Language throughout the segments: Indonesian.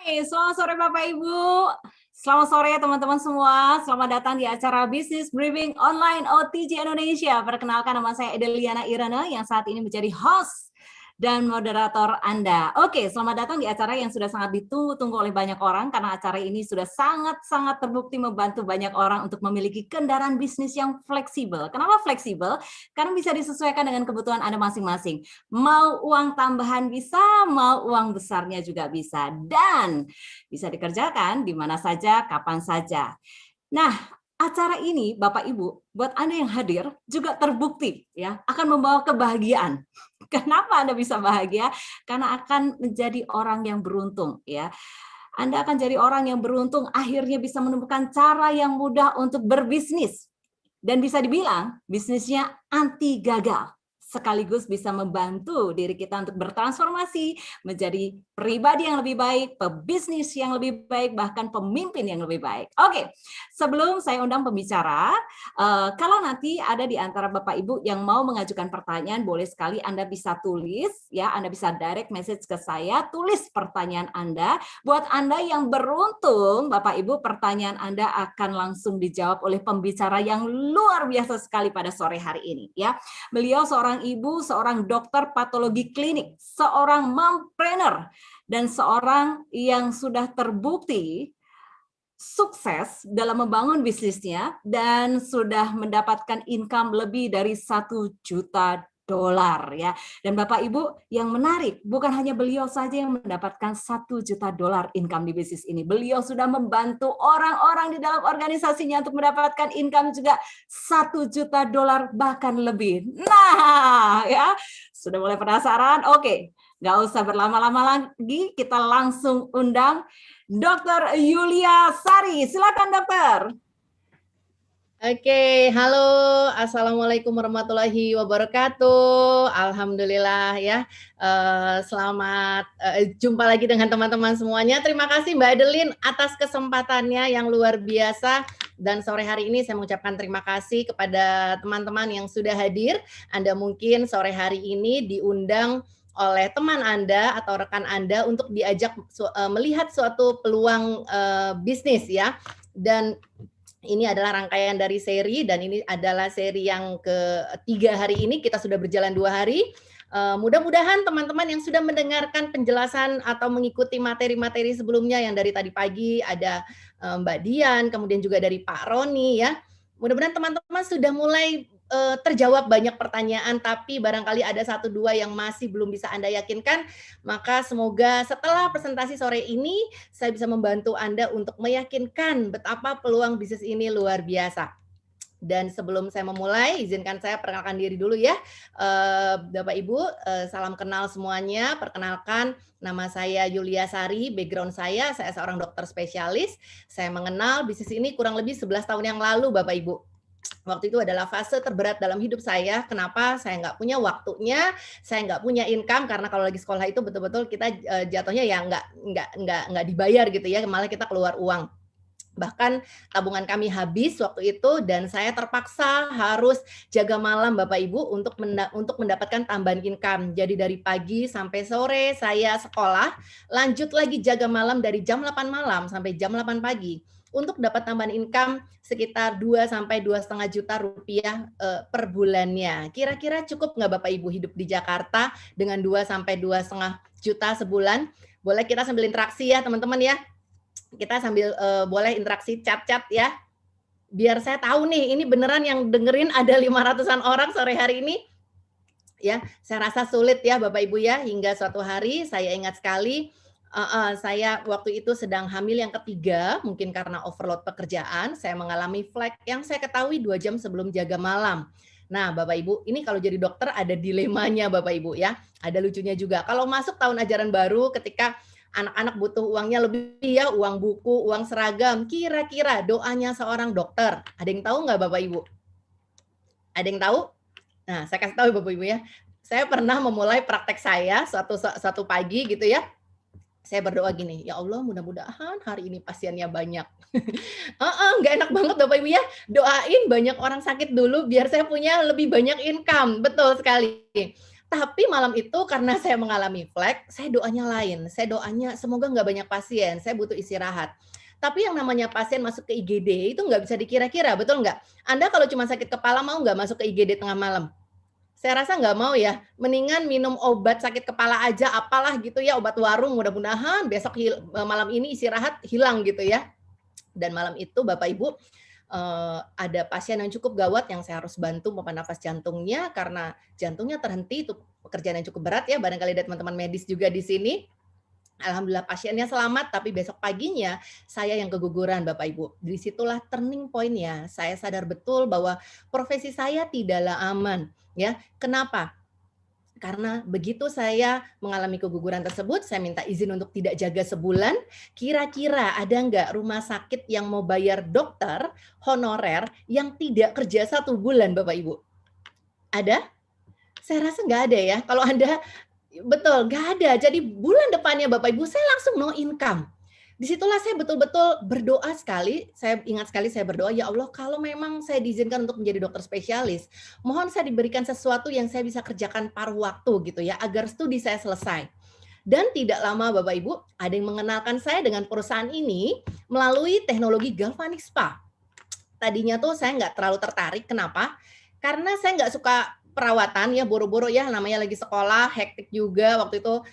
Hai, selamat sore Bapak Ibu. Selamat sore teman-teman semua. Selamat datang di acara Business Briefing Online OTJ Indonesia. Perkenalkan, nama saya Edeliana Irene yang saat ini menjadi host dan moderator Anda. Oke, selamat datang di acara yang sudah sangat ditunggu-tunggu oleh banyak orang karena acara ini sudah sangat-sangat terbukti membantu banyak orang untuk memiliki kendaraan bisnis yang fleksibel. Kenapa fleksibel? Karena bisa disesuaikan dengan kebutuhan Anda masing-masing. Mau uang tambahan bisa, mau uang besarnya juga bisa. Dan bisa dikerjakan di mana saja, kapan saja. Nah, acara ini Bapak Ibu, buat Anda yang hadir juga terbukti ya akan membawa kebahagiaan. Kenapa Anda bisa bahagia? Karena akan menjadi orang yang beruntung ya. Anda akan jadi orang yang beruntung akhirnya bisa menemukan cara yang mudah untuk berbisnis. Dan bisa dibilang bisnisnya anti gagal. Sekaligus bisa membantu diri kita untuk bertransformasi menjadi pribadi yang lebih baik, pebisnis yang lebih baik, bahkan pemimpin yang lebih baik. Oke, sebelum saya undang pembicara, kalau nanti ada di antara Bapak Ibu yang mau mengajukan pertanyaan, boleh sekali Anda bisa tulis, ya, Anda bisa direct message ke saya, tulis pertanyaan Anda. Buat Anda yang beruntung, Bapak Ibu, pertanyaan Anda akan langsung dijawab oleh pembicara yang luar biasa sekali pada sore hari ini, ya. Beliau seorang ibu, seorang dokter patologi klinik, seorang mompreneur, dan seorang yang sudah terbukti sukses dalam membangun bisnisnya dan sudah mendapatkan income lebih dari $1 juta ya. Dan Bapak Ibu, yang menarik bukan hanya beliau saja yang mendapatkan $1 juta income di bisnis ini. Beliau sudah membantu orang-orang di dalam organisasinya untuk mendapatkan income juga $1 juta bahkan lebih. Nah, ya sudah mulai penasaran? Oke, nggak usah berlama-lama lagi, kita langsung undang Dr. Yulia Sari. Silakan dokter. Oke, halo, assalamualaikum warahmatullahi wabarakatuh. Alhamdulillah ya, selamat jumpa lagi dengan teman-teman semuanya. Terima kasih Mbak Adeline atas kesempatannya yang luar biasa. Dan sore hari ini saya mengucapkan terima kasih kepada teman-teman yang sudah hadir. Anda mungkin sore hari ini diundang oleh teman Anda atau rekan Anda untuk diajak melihat suatu peluang bisnis ya. Dan ini adalah rangkaian dari seri dan ini adalah seri yang ketiga hari ini. Kita sudah berjalan 2 hari. Mudah-mudahan teman-teman yang sudah mendengarkan penjelasan atau mengikuti materi-materi sebelumnya yang dari tadi pagi ada Mbak Dian, kemudian juga dari Pak Roni ya. Mudah-mudahan teman-teman sudah mulai terjawab banyak pertanyaan, tapi barangkali ada 1-2 yang masih belum bisa Anda yakinkan, maka semoga setelah presentasi sore ini saya bisa membantu Anda untuk meyakinkan betapa peluang bisnis ini luar biasa. Dan sebelum saya memulai, izinkan saya perkenalkan diri dulu ya. Bapak Ibu, salam kenal semuanya. Perkenalkan, nama saya Yulia Sari, background saya seorang dokter spesialis. Saya mengenal bisnis ini kurang lebih 11 tahun yang lalu Bapak Ibu. Waktu itu adalah fase terberat dalam hidup saya. Kenapa? Saya nggak punya waktunya, saya nggak punya income, karena kalau lagi sekolah itu betul-betul kita jatuhnya ya nggak dibayar gitu ya, malah kita keluar uang. Bahkan tabungan kami habis waktu itu dan saya terpaksa harus jaga malam Bapak Ibu untuk mendapatkan tambahan income. Jadi dari pagi sampai sore saya sekolah, lanjut lagi jaga malam dari jam 8 malam sampai jam 8 pagi untuk dapat tambahan income sekitar 2 sampai 2,5 juta rupiah per bulannya. Kira-kira cukup nggak Bapak Ibu hidup di Jakarta dengan 2 sampai 2,5 juta sebulan? Boleh kita sambil interaksi ya teman-teman ya. Kita sambil boleh interaksi chat-chat ya. Biar saya tahu nih, ini beneran yang dengerin ada 500-an orang sore hari ini. Ya, saya rasa sulit ya Bapak Ibu ya, hingga suatu hari saya ingat sekali saya waktu itu sedang hamil yang ketiga, mungkin karena overload pekerjaan, saya mengalami flek yang saya ketahui 2 jam sebelum jaga malam. Nah, Bapak Ibu, ini kalau jadi dokter ada dilemanya Bapak Ibu ya. Ada lucunya juga. Kalau masuk tahun ajaran baru ketika anak-anak butuh uangnya lebih ya, uang buku, uang seragam. Kira-kira doanya seorang dokter, ada yang tahu nggak Bapak Ibu? Ada yang tahu? Nah, saya kasih tahu Bapak Ibu ya. Saya pernah memulai praktek saya suatu pagi gitu ya. Saya berdoa gini, ya Allah mudah-mudahan hari ini pasiennya banyak. Nggak enak banget Bapak Ibu ya. Doain banyak orang sakit dulu biar saya punya lebih banyak income. Betul sekali. Tapi malam itu karena saya mengalami flek, saya doanya lain. Saya doanya semoga nggak banyak pasien, saya butuh istirahat. Tapi yang namanya pasien masuk ke IGD itu nggak bisa dikira-kira, betul nggak? Anda kalau cuma sakit kepala mau nggak masuk ke IGD tengah malam? Saya rasa nggak mau ya, mendingan minum obat sakit kepala aja, apalah gitu ya, obat warung, mudah-mudahan besok malam ini istirahat hilang gitu ya. Dan malam itu Bapak Ibu, ada pasien yang cukup gawat yang saya harus bantu pompa nafas jantungnya karena jantungnya terhenti, itu pekerjaan yang cukup berat ya, barangkali ada teman-teman medis juga di sini. Alhamdulillah pasiennya selamat, tapi besok paginya saya yang keguguran Bapak Ibu. Disitulah turning point-nya, saya sadar betul bahwa profesi saya tidaklah aman ya. Kenapa? Karena begitu saya mengalami keguguran tersebut, saya minta izin untuk tidak jaga sebulan. Kira-kira ada nggak rumah sakit yang mau bayar dokter honorer yang tidak kerja 1 bulan, Bapak Ibu? Ada? Saya rasa nggak ada ya. Kalau Anda, betul, nggak ada. Jadi bulan depannya Bapak Ibu, saya langsung no income. Disitulah saya betul-betul berdoa sekali, saya ingat sekali saya berdoa, ya Allah kalau memang saya diizinkan untuk menjadi dokter spesialis, mohon saya diberikan sesuatu yang saya bisa kerjakan paruh waktu gitu ya, agar studi saya selesai. Dan tidak lama Bapak Ibu, ada yang mengenalkan saya dengan perusahaan ini melalui teknologi galvanic spa. Tadinya tuh saya nggak terlalu tertarik, kenapa? Karena saya nggak suka perawatan ya, boro-boro ya, namanya lagi sekolah, hektik juga waktu itu,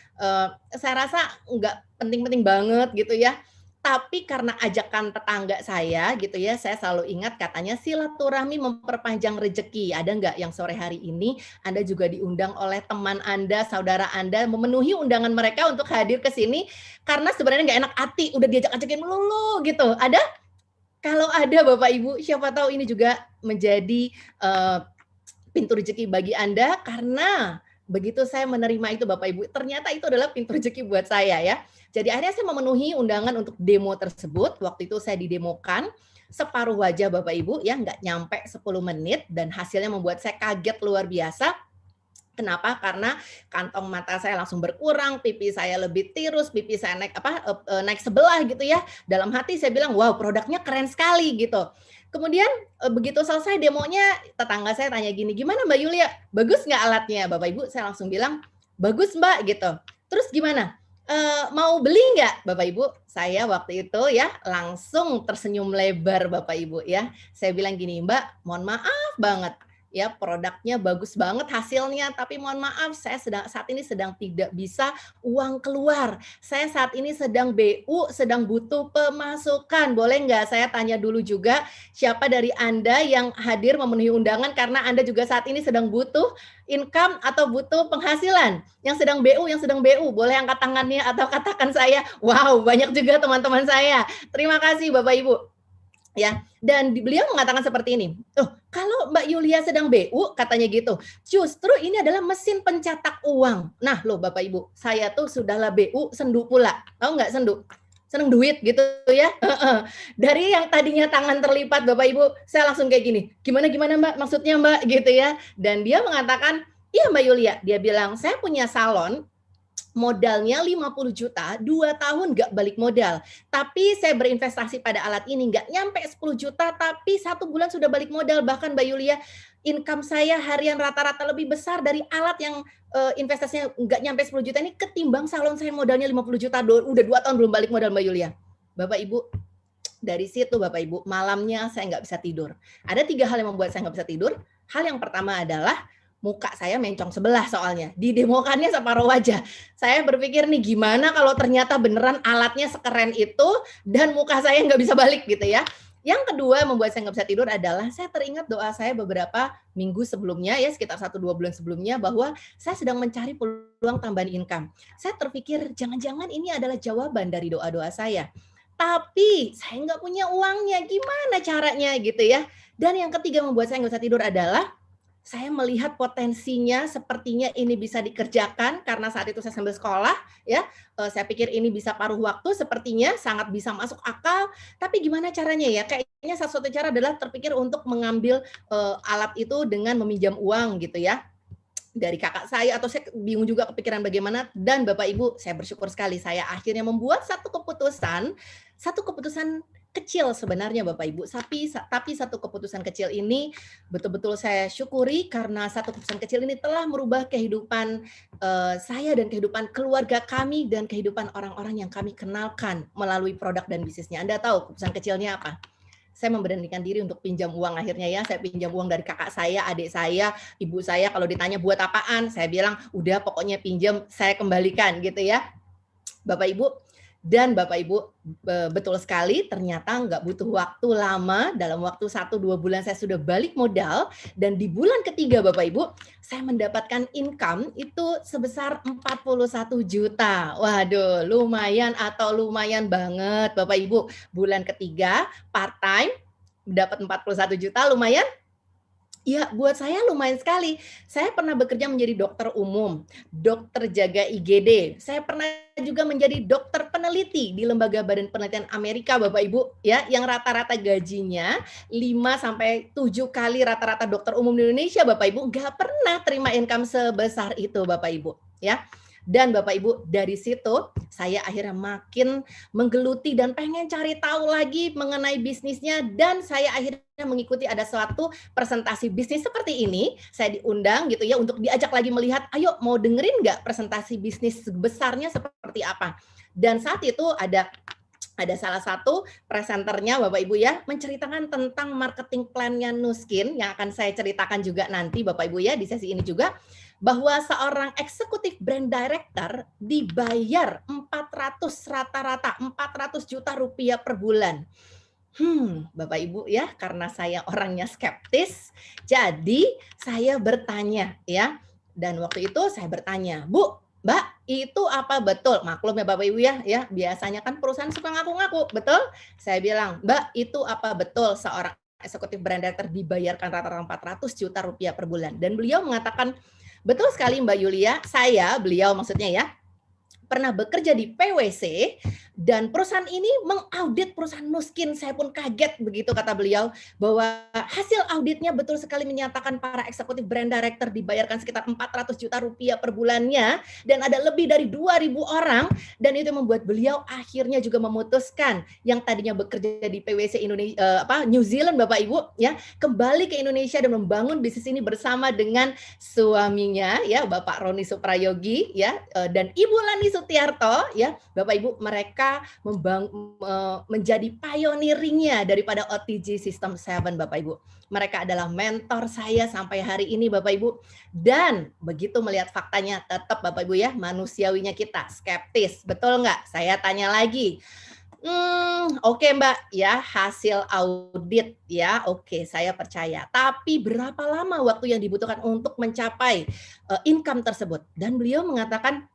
saya rasa nggak penting-penting banget gitu ya. Tapi karena ajakan tetangga saya gitu ya, saya selalu ingat katanya silaturahmi memperpanjang rezeki. Ada nggak yang sore hari ini Anda juga diundang oleh teman Anda, saudara Anda, memenuhi undangan mereka untuk hadir ke sini karena sebenarnya nggak enak hati, udah diajak-ajakin melulu gitu. Ada? Kalau ada Bapak Ibu, siapa tahu ini juga menjadi pintu rezeki bagi Anda karena begitu saya menerima itu Bapak Ibu, ternyata itu adalah pintu rezeki buat saya ya. Jadi akhirnya saya memenuhi undangan untuk demo tersebut. Waktu itu saya didemokan separuh wajah Bapak Ibu ya, nggak nyampe 10 menit dan hasilnya membuat saya kaget luar biasa. Kenapa? Karena kantong mata saya langsung berkurang, pipi saya lebih tirus, pipi saya naik sebelah gitu ya. Dalam hati saya bilang, wow produknya keren sekali gitu. Kemudian begitu selesai demonya, tetangga saya tanya gini, gimana Mbak Yulia? Bagus nggak alatnya? Bapak Ibu saya langsung bilang, bagus Mbak gitu. Terus gimana? Mau beli nggak Bapak Ibu? Saya waktu itu ya langsung tersenyum lebar Bapak Ibu ya. Saya bilang gini, Mbak mohon maaf banget. Ya produknya bagus banget hasilnya, tapi mohon maaf saya saat ini sedang tidak bisa uang keluar. Saya saat ini sedang BU, sedang butuh pemasukan. Boleh nggak saya tanya dulu juga siapa dari Anda yang hadir memenuhi undangan karena Anda juga saat ini sedang butuh income atau butuh penghasilan. Yang sedang BU, boleh angkat tangannya atau katakan saya. Wow, banyak juga teman-teman saya. Terima kasih Bapak Ibu. Ya, dan beliau mengatakan seperti ini, "Oh, kalau Mbak Yulia sedang BU," katanya gitu, "justru ini adalah mesin pencetak uang." Nah, loh Bapak Ibu, saya tuh sudahlah BU, sendu pula. Tahu nggak sendu? Seneng duit gitu ya. Dari yang tadinya tangan terlipat Bapak Ibu, saya langsung kayak gini, "Gimana gimana Mbak? Maksudnya Mbak?" gitu ya. Dan dia mengatakan, "Iya Mbak Yulia," dia bilang, "saya punya salon modalnya 50 juta, 2 tahun nggak balik modal. Tapi saya berinvestasi pada alat ini nggak nyampe 10 juta, tapi 1 bulan sudah balik modal. Bahkan Mbak Yulia, income saya harian rata-rata lebih besar dari alat yang investasinya nggak nyampe 10 juta ini ketimbang salon saya modalnya 50 juta, udah 2 tahun belum balik modal Mbak Yulia." Bapak Ibu, dari situ Bapak Ibu, malamnya saya nggak bisa tidur. Ada 3 hal yang membuat saya nggak bisa tidur. Hal yang pertama adalah muka saya mencong sebelah soalnya, didemokannya separuh wajah. Saya berpikir nih gimana kalau ternyata beneran alatnya sekeren itu dan muka saya nggak bisa balik gitu ya. Yang kedua membuat saya nggak bisa tidur adalah saya teringat doa saya beberapa minggu sebelumnya ya, sekitar 1-2 bulan sebelumnya bahwa saya sedang mencari peluang tambahan income. Saya terpikir jangan-jangan ini adalah jawaban dari doa-doa saya. Tapi saya nggak punya uangnya, gimana caranya gitu ya. Dan yang ketiga membuat saya nggak bisa tidur adalah saya melihat potensinya sepertinya ini bisa dikerjakan karena saat itu saya sambil sekolah ya, saya pikir ini bisa paruh waktu sepertinya sangat bisa masuk akal, tapi gimana caranya ya? Kayaknya satu cara adalah terpikir untuk mengambil, alat itu dengan meminjam uang gitu ya, dari kakak saya atau saya bingung juga kepikiran bagaimana dan Bapak Ibu saya bersyukur sekali saya akhirnya membuat satu keputusan kecil sebenarnya Bapak Ibu, tapi satu keputusan kecil ini betul-betul saya syukuri karena satu keputusan kecil ini telah merubah kehidupan saya dan kehidupan keluarga kami dan kehidupan orang-orang yang kami kenalkan melalui produk dan bisnisnya. Anda tahu keputusan kecilnya apa? Saya memberanikan diri untuk pinjam uang akhirnya ya. Saya pinjam uang dari kakak saya, adik saya, ibu saya. Kalau ditanya buat apaan, saya bilang udah pokoknya pinjam, saya kembalikan gitu ya. Bapak Ibu, dan Bapak Ibu, betul sekali ternyata nggak butuh waktu lama, dalam waktu 1-2 bulan saya sudah balik modal, dan di bulan ketiga Bapak Ibu, saya mendapatkan income itu sebesar 41 juta. Waduh, lumayan atau lumayan banget Bapak Ibu. Bulan ketiga, part time, dapat 41 juta, lumayan? Ya, buat saya lumayan sekali. Saya pernah bekerja menjadi dokter umum, dokter jaga IGD. Saya pernah juga menjadi dokter peneliti di Lembaga Badan Penelitian Amerika, Bapak Ibu, ya, yang rata-rata gajinya 5 sampai 7 kali rata-rata dokter umum di Indonesia, Bapak Ibu, nggak pernah terima income sebesar itu, Bapak Ibu, ya. Dan Bapak Ibu, dari situ saya akhirnya makin menggeluti dan pengen cari tahu lagi mengenai bisnisnya, dan saya akhirnya mengikuti ada suatu presentasi bisnis seperti ini. Saya diundang gitu ya untuk diajak lagi melihat, ayo mau dengerin nggak presentasi bisnis besarnya seperti apa. Dan saat itu ada salah satu presenternya Bapak Ibu ya, menceritakan tentang marketing plan-nya Nuskin yang akan saya ceritakan juga nanti Bapak Ibu ya di sesi ini juga, bahwa seorang eksekutif brand director dibayar 400 rata-rata 400 juta rupiah per bulan. Bapak Ibu ya, karena saya orangnya skeptis, jadi saya bertanya ya. Dan waktu itu saya bertanya, "Bu, Mbak, itu apa betul?" Maklum ya Bapak Ibu ya, biasanya kan perusahaan suka ngaku-ngaku, betul? Saya bilang, "Mbak, itu apa betul seorang eksekutif brand director dibayarkan rata-rata 400 juta rupiah per bulan?" Dan beliau mengatakan, "Betul sekali Mbak Yulia, beliau maksudnya ya, pernah bekerja di PwC dan perusahaan ini mengaudit perusahaan Nuskin. Saya pun kaget begitu," kata beliau, bahwa hasil auditnya betul sekali menyatakan para eksekutif brand director dibayarkan sekitar 400 juta rupiah per bulannya, dan ada lebih dari 2.000 orang, dan itu membuat beliau akhirnya juga memutuskan yang tadinya bekerja di PwC Indonesia, New Zealand Bapak Ibu ya, kembali ke Indonesia dan membangun bisnis ini bersama dengan suaminya ya, Bapak Roni Suprayogi ya, dan Ibu Lani Sutiarto ya, Bapak Ibu, mereka menjadi pioneeringnya daripada OTG System 7 Bapak Ibu. Mereka adalah mentor saya sampai hari ini Bapak Ibu. Dan begitu melihat faktanya, tetap Bapak Ibu ya, manusiawinya kita skeptis, betul nggak? Saya tanya lagi. Oke Mbak, ya hasil audit ya, oke saya percaya. Tapi berapa lama waktu yang dibutuhkan untuk mencapai income tersebut? Dan beliau mengatakan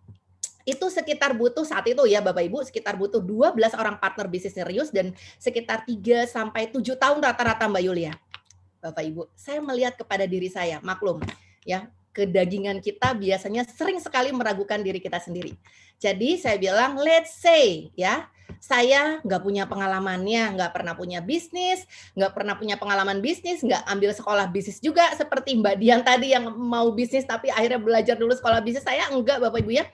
itu sekitar butuh saat itu ya Bapak Ibu, sekitar butuh 12 orang partner bisnis serius dan sekitar 3 sampai 7 tahun rata-rata Mbak Yulia. Bapak Ibu, saya melihat kepada diri saya, maklum ya, kedagingan kita biasanya sering sekali meragukan diri kita sendiri. Jadi saya bilang, let's say ya, saya nggak punya pengalamannya, nggak pernah punya bisnis, nggak pernah punya pengalaman bisnis, nggak ambil sekolah bisnis juga seperti Mbak Dian tadi yang mau bisnis tapi akhirnya belajar dulu sekolah bisnis. Saya enggak Bapak Ibu ya.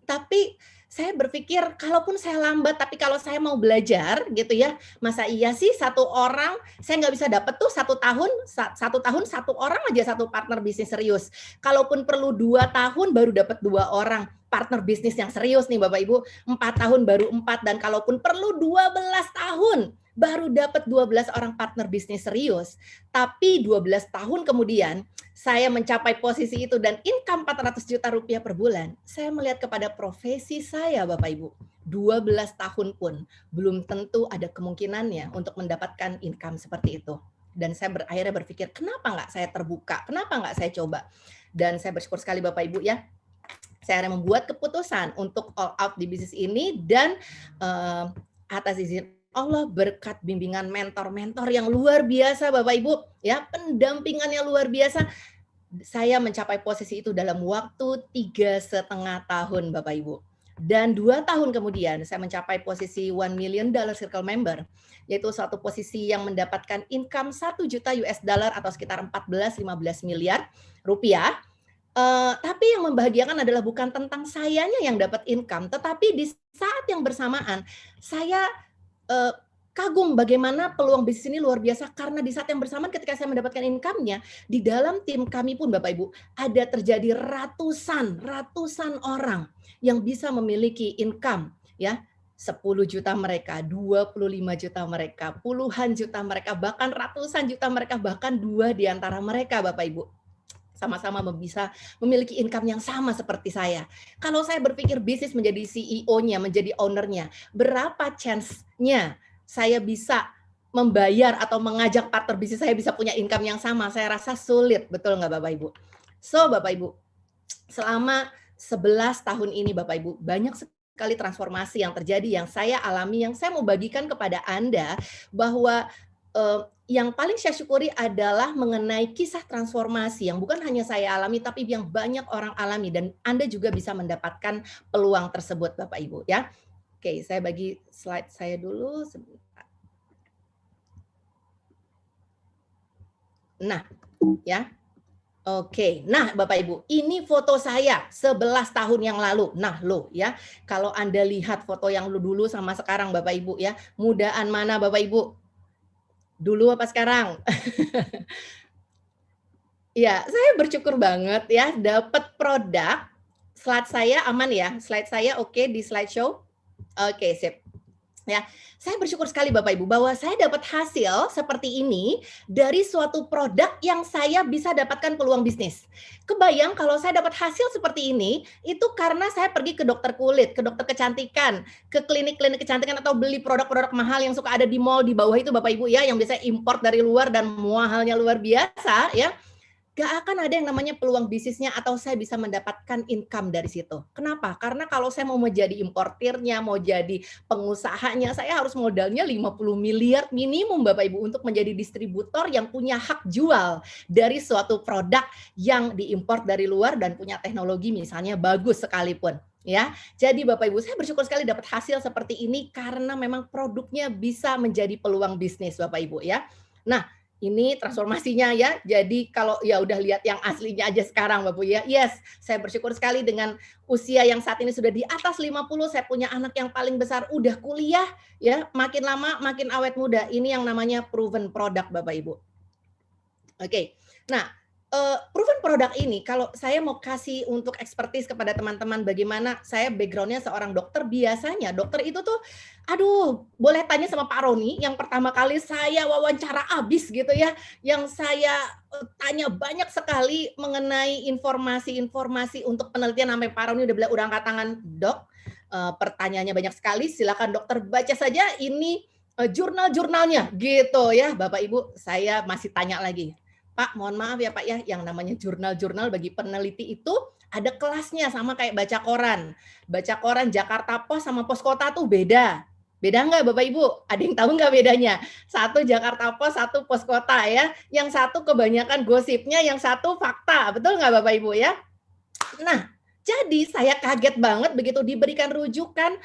Tapi saya berpikir kalaupun saya lambat, tapi kalau saya mau belajar gitu ya, masa iya sih satu orang saya nggak bisa dapat tuh 1 tahun 1 orang aja satu partner bisnis serius. Kalaupun perlu 2 tahun baru dapat 2 orang partner bisnis yang serius nih Bapak Ibu, 4 tahun baru 4, dan kalaupun perlu 12 tahun baru dapat 12 orang partner bisnis serius. Tapi 12 tahun kemudian saya mencapai posisi itu dan income 400 juta rupiah per bulan. Saya melihat kepada profesi saya Bapak Ibu. 12 tahun pun belum tentu ada kemungkinannya untuk mendapatkan income seperti itu. Dan saya akhirnya berpikir, kenapa nggak saya terbuka? Kenapa nggak saya coba? Dan saya bersyukur sekali Bapak Ibu ya. Saya akhirnya membuat keputusan untuk all out di bisnis ini, dan atas izin Allah, berkat bimbingan mentor-mentor yang luar biasa Bapak Ibu ya, pendampingannya luar biasa, saya mencapai posisi itu dalam waktu 3,5 tahun Bapak Ibu. Dan 2 tahun kemudian saya mencapai posisi $1 million circle member, yaitu suatu posisi yang mendapatkan income 1 juta US dollar atau sekitar 14-15 miliar rupiah. Tapi yang membahagiakan adalah bukan tentang sayanya yang dapat income, tetapi di saat yang bersamaan saya kagum bagaimana peluang bisnis ini luar biasa, karena di saat yang bersamaan ketika saya mendapatkan income-nya, di dalam tim kami pun Bapak Ibu, ada terjadi ratusan orang yang bisa memiliki income ya, 10 juta mereka, 25 juta mereka, puluhan juta mereka, bahkan ratusan juta mereka, bahkan 2 di antara mereka Bapak Ibu. Sama-sama bisa memiliki income yang sama seperti saya. Kalau saya berpikir bisnis menjadi CEO-nya, menjadi owner-nya, berapa chance-nya saya bisa membayar atau mengajak partner bisnis saya bisa punya income yang sama? Saya rasa sulit, betul nggak Bapak Ibu? So Bapak Ibu, selama 11 tahun ini Bapak Ibu, banyak sekali transformasi yang terjadi, yang saya alami, yang saya mau bagikan kepada Anda, bahwa yang paling saya syukuri adalah mengenai kisah transformasi yang bukan hanya saya alami, tapi yang banyak orang alami, dan Anda juga bisa mendapatkan peluang tersebut Bapak Ibu ya. Oke, saya bagi slide saya dulu sebentar. Nah, ya. Oke, nah Bapak Ibu, ini foto saya 11 tahun yang lalu. Nah loh ya, kalau Anda lihat foto yang dulu sama sekarang Bapak Ibu ya, mudaan mana Bapak Ibu? Dulu apa sekarang? Ya, saya bersyukur banget ya dapat produk. Slide saya aman ya? Slide saya oke di slideshow? Oke, sip. Ya, saya bersyukur sekali Bapak Ibu bahwa saya dapat hasil seperti ini dari suatu produk yang saya bisa dapatkan peluang bisnis. Kebayang kalau saya dapat hasil seperti ini, itu karena saya pergi ke dokter kulit, ke dokter kecantikan, ke klinik-klinik kecantikan, atau beli produk-produk mahal yang suka ada di mall di bawah itu Bapak Ibu ya, yang biasanya import dari luar dan mahalnya luar biasa ya. Gak akan ada yang namanya peluang bisnisnya atau saya bisa mendapatkan income dari situ. Kenapa? Karena kalau saya mau menjadi importirnya, mau jadi pengusahanya, saya harus modalnya 50 miliar minimum Bapak Ibu untuk menjadi distributor yang punya hak jual dari suatu produk yang diimpor dari luar dan punya teknologi misalnya bagus sekalipun. Ya, jadi Bapak Ibu, saya bersyukur sekali dapat hasil seperti ini karena memang produknya bisa menjadi peluang bisnis Bapak Ibu ya. Nah, ini transformasinya ya. Jadi kalau ya udah lihat yang aslinya aja sekarang Bapak ya. Yes, saya bersyukur sekali dengan usia yang saat ini sudah di atas 50, saya punya anak yang paling besar udah kuliah ya, makin lama makin awet muda. Ini yang namanya proven product Bapak Ibu. Oke. Nah, proven product ini kalau saya mau kasih untuk expertise kepada teman-teman, bagaimana saya background-nya seorang dokter, biasanya dokter itu tuh, aduh, boleh tanya sama Pak Roni, yang pertama kali saya wawancara abis gitu ya, yang saya tanya banyak sekali mengenai informasi-informasi untuk penelitian, sampai Pak Roni udah bilang, udah angkat tangan, "Dok, pertanyaannya banyak sekali, silakan dokter baca saja ini jurnal-jurnalnya," gitu ya. Bapak Ibu, saya masih tanya lagi, "Pak, mohon maaf ya Pak ya, yang namanya jurnal-jurnal bagi peneliti itu ada kelasnya sama kayak baca koran. Baca koran Jakarta Pos sama Pos Kota tuh beda. Beda nggak Bapak Ibu? Ada yang tahu nggak bedanya? Satu Jakarta Pos, satu Pos Kota ya. Yang satu kebanyakan gosipnya, yang satu fakta. Betul nggak Bapak Ibu ya? Nah, jadi saya kaget banget begitu diberikan rujukan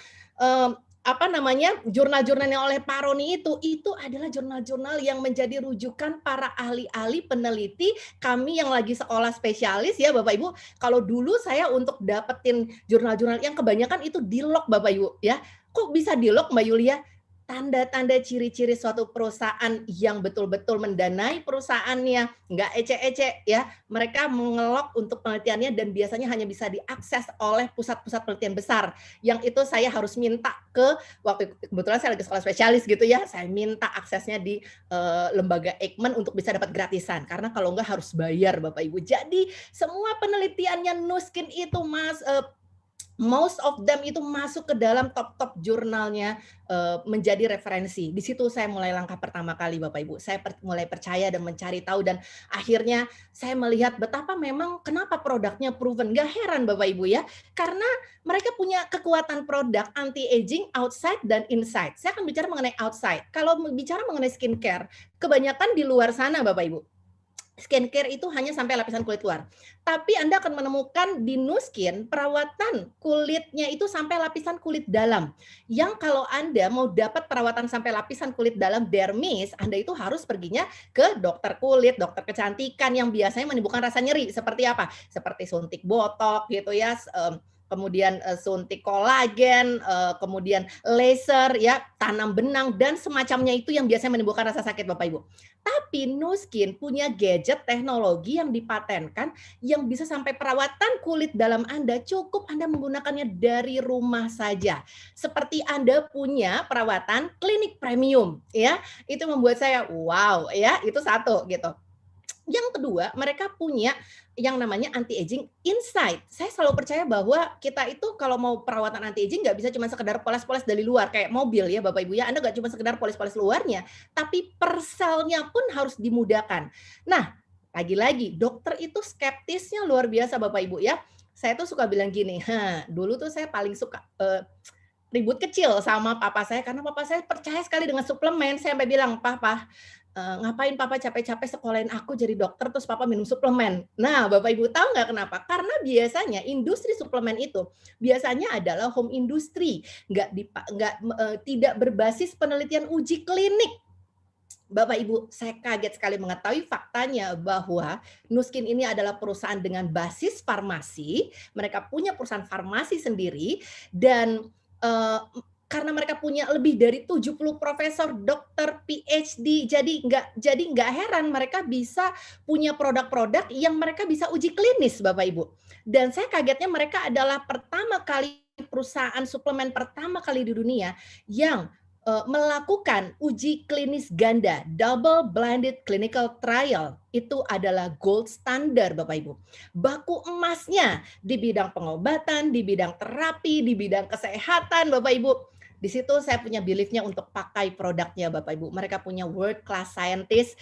jurnal-jurnalnya oleh Pak Roni itu adalah jurnal-jurnal yang menjadi rujukan para ahli-ahli peneliti kami yang lagi sekolah spesialis ya Bapak Ibu. Kalau dulu saya untuk dapetin jurnal-jurnal yang kebanyakan itu di lock Bapak Ibu ya. Kok bisa di lock Mbak Yulia? Tanda-tanda ciri-ciri suatu perusahaan yang betul-betul mendanai perusahaannya, nggak ecek-ecek ya. Mereka mengelok untuk penelitiannya dan biasanya hanya bisa diakses oleh pusat-pusat penelitian besar. Yang itu saya harus minta ke, waktu kebetulan saya lagi sekolah spesialis gitu ya, saya minta aksesnya di lembaga Eijkman untuk bisa dapat gratisan. Karena kalau nggak harus bayar Bapak Ibu. Jadi semua penelitiannya Nuskin itu most of them itu masuk ke dalam top-top jurnalnya, menjadi referensi. Di situ saya mulai langkah pertama kali Bapak Ibu. Saya mulai percaya dan mencari tahu, dan akhirnya saya melihat betapa memang kenapa produknya proven. Gak heran Bapak Ibu ya, karena mereka punya kekuatan produk anti-aging outside dan inside. Saya akan bicara mengenai outside. Kalau bicara mengenai skincare, kebanyakan di luar sana Bapak Ibu. Skincare itu hanya sampai lapisan kulit luar. Tapi Anda akan menemukan di Nuskin perawatan kulitnya itu sampai lapisan kulit dalam. Yang kalau Anda mau dapat perawatan sampai lapisan kulit dalam dermis, Anda itu harus perginya ke dokter kulit, dokter kecantikan yang biasanya menimbulkan rasa nyeri. Seperti apa? Seperti suntik botok gitu ya, kemudian suntik kolagen, kemudian laser ya, tanam benang dan semacamnya itu yang biasanya menimbulkan rasa sakit Bapak Ibu. Tapi Nu Skin punya gadget teknologi yang dipatenkan yang bisa sampai perawatan kulit dalam Anda cukup Anda menggunakannya dari rumah saja. Seperti Anda punya perawatan klinik premium ya. Itu membuat saya wow ya, itu satu gitu. Yang kedua, mereka punya yang namanya anti-aging insight. Saya selalu percaya bahwa kita itu kalau mau perawatan anti-aging nggak bisa cuma sekedar poles-poles dari luar kayak mobil ya Bapak Ibu ya. Anda nggak cuma sekedar poles-poles luarnya, tapi perselnya pun harus dimudahkan. Nah, lagi-lagi dokter itu skeptisnya luar biasa Bapak Ibu ya. Saya tuh suka bilang gini, dulu tuh saya paling suka ribut kecil sama papa saya karena papa saya percaya sekali dengan suplemen. Saya sampai bilang, "Papa, ngapain papa capek-capek sekolahin aku jadi dokter terus papa minum suplemen." Nah, Bapak Ibu tahu nggak kenapa? Karena biasanya industri suplemen itu biasanya adalah home industry, tidak berbasis penelitian uji klinik. Bapak Ibu, saya kaget sekali mengetahui faktanya bahwa Nu Skin ini adalah perusahaan dengan basis farmasi, mereka punya perusahaan farmasi sendiri dan, karena mereka punya lebih dari 70 profesor, dokter, PhD, jadi nggak heran mereka bisa punya produk-produk yang mereka bisa uji klinis Bapak Ibu. Dan saya kagetnya mereka adalah pertama kali perusahaan suplemen pertama kali di dunia yang melakukan uji klinis ganda, double blinded clinical trial, itu adalah gold standard Bapak Ibu. Baku emasnya di bidang pengobatan, di bidang terapi, di bidang kesehatan Bapak Ibu. Di situ saya punya belief-nya untuk pakai produknya Bapak Ibu. Mereka punya world class scientist,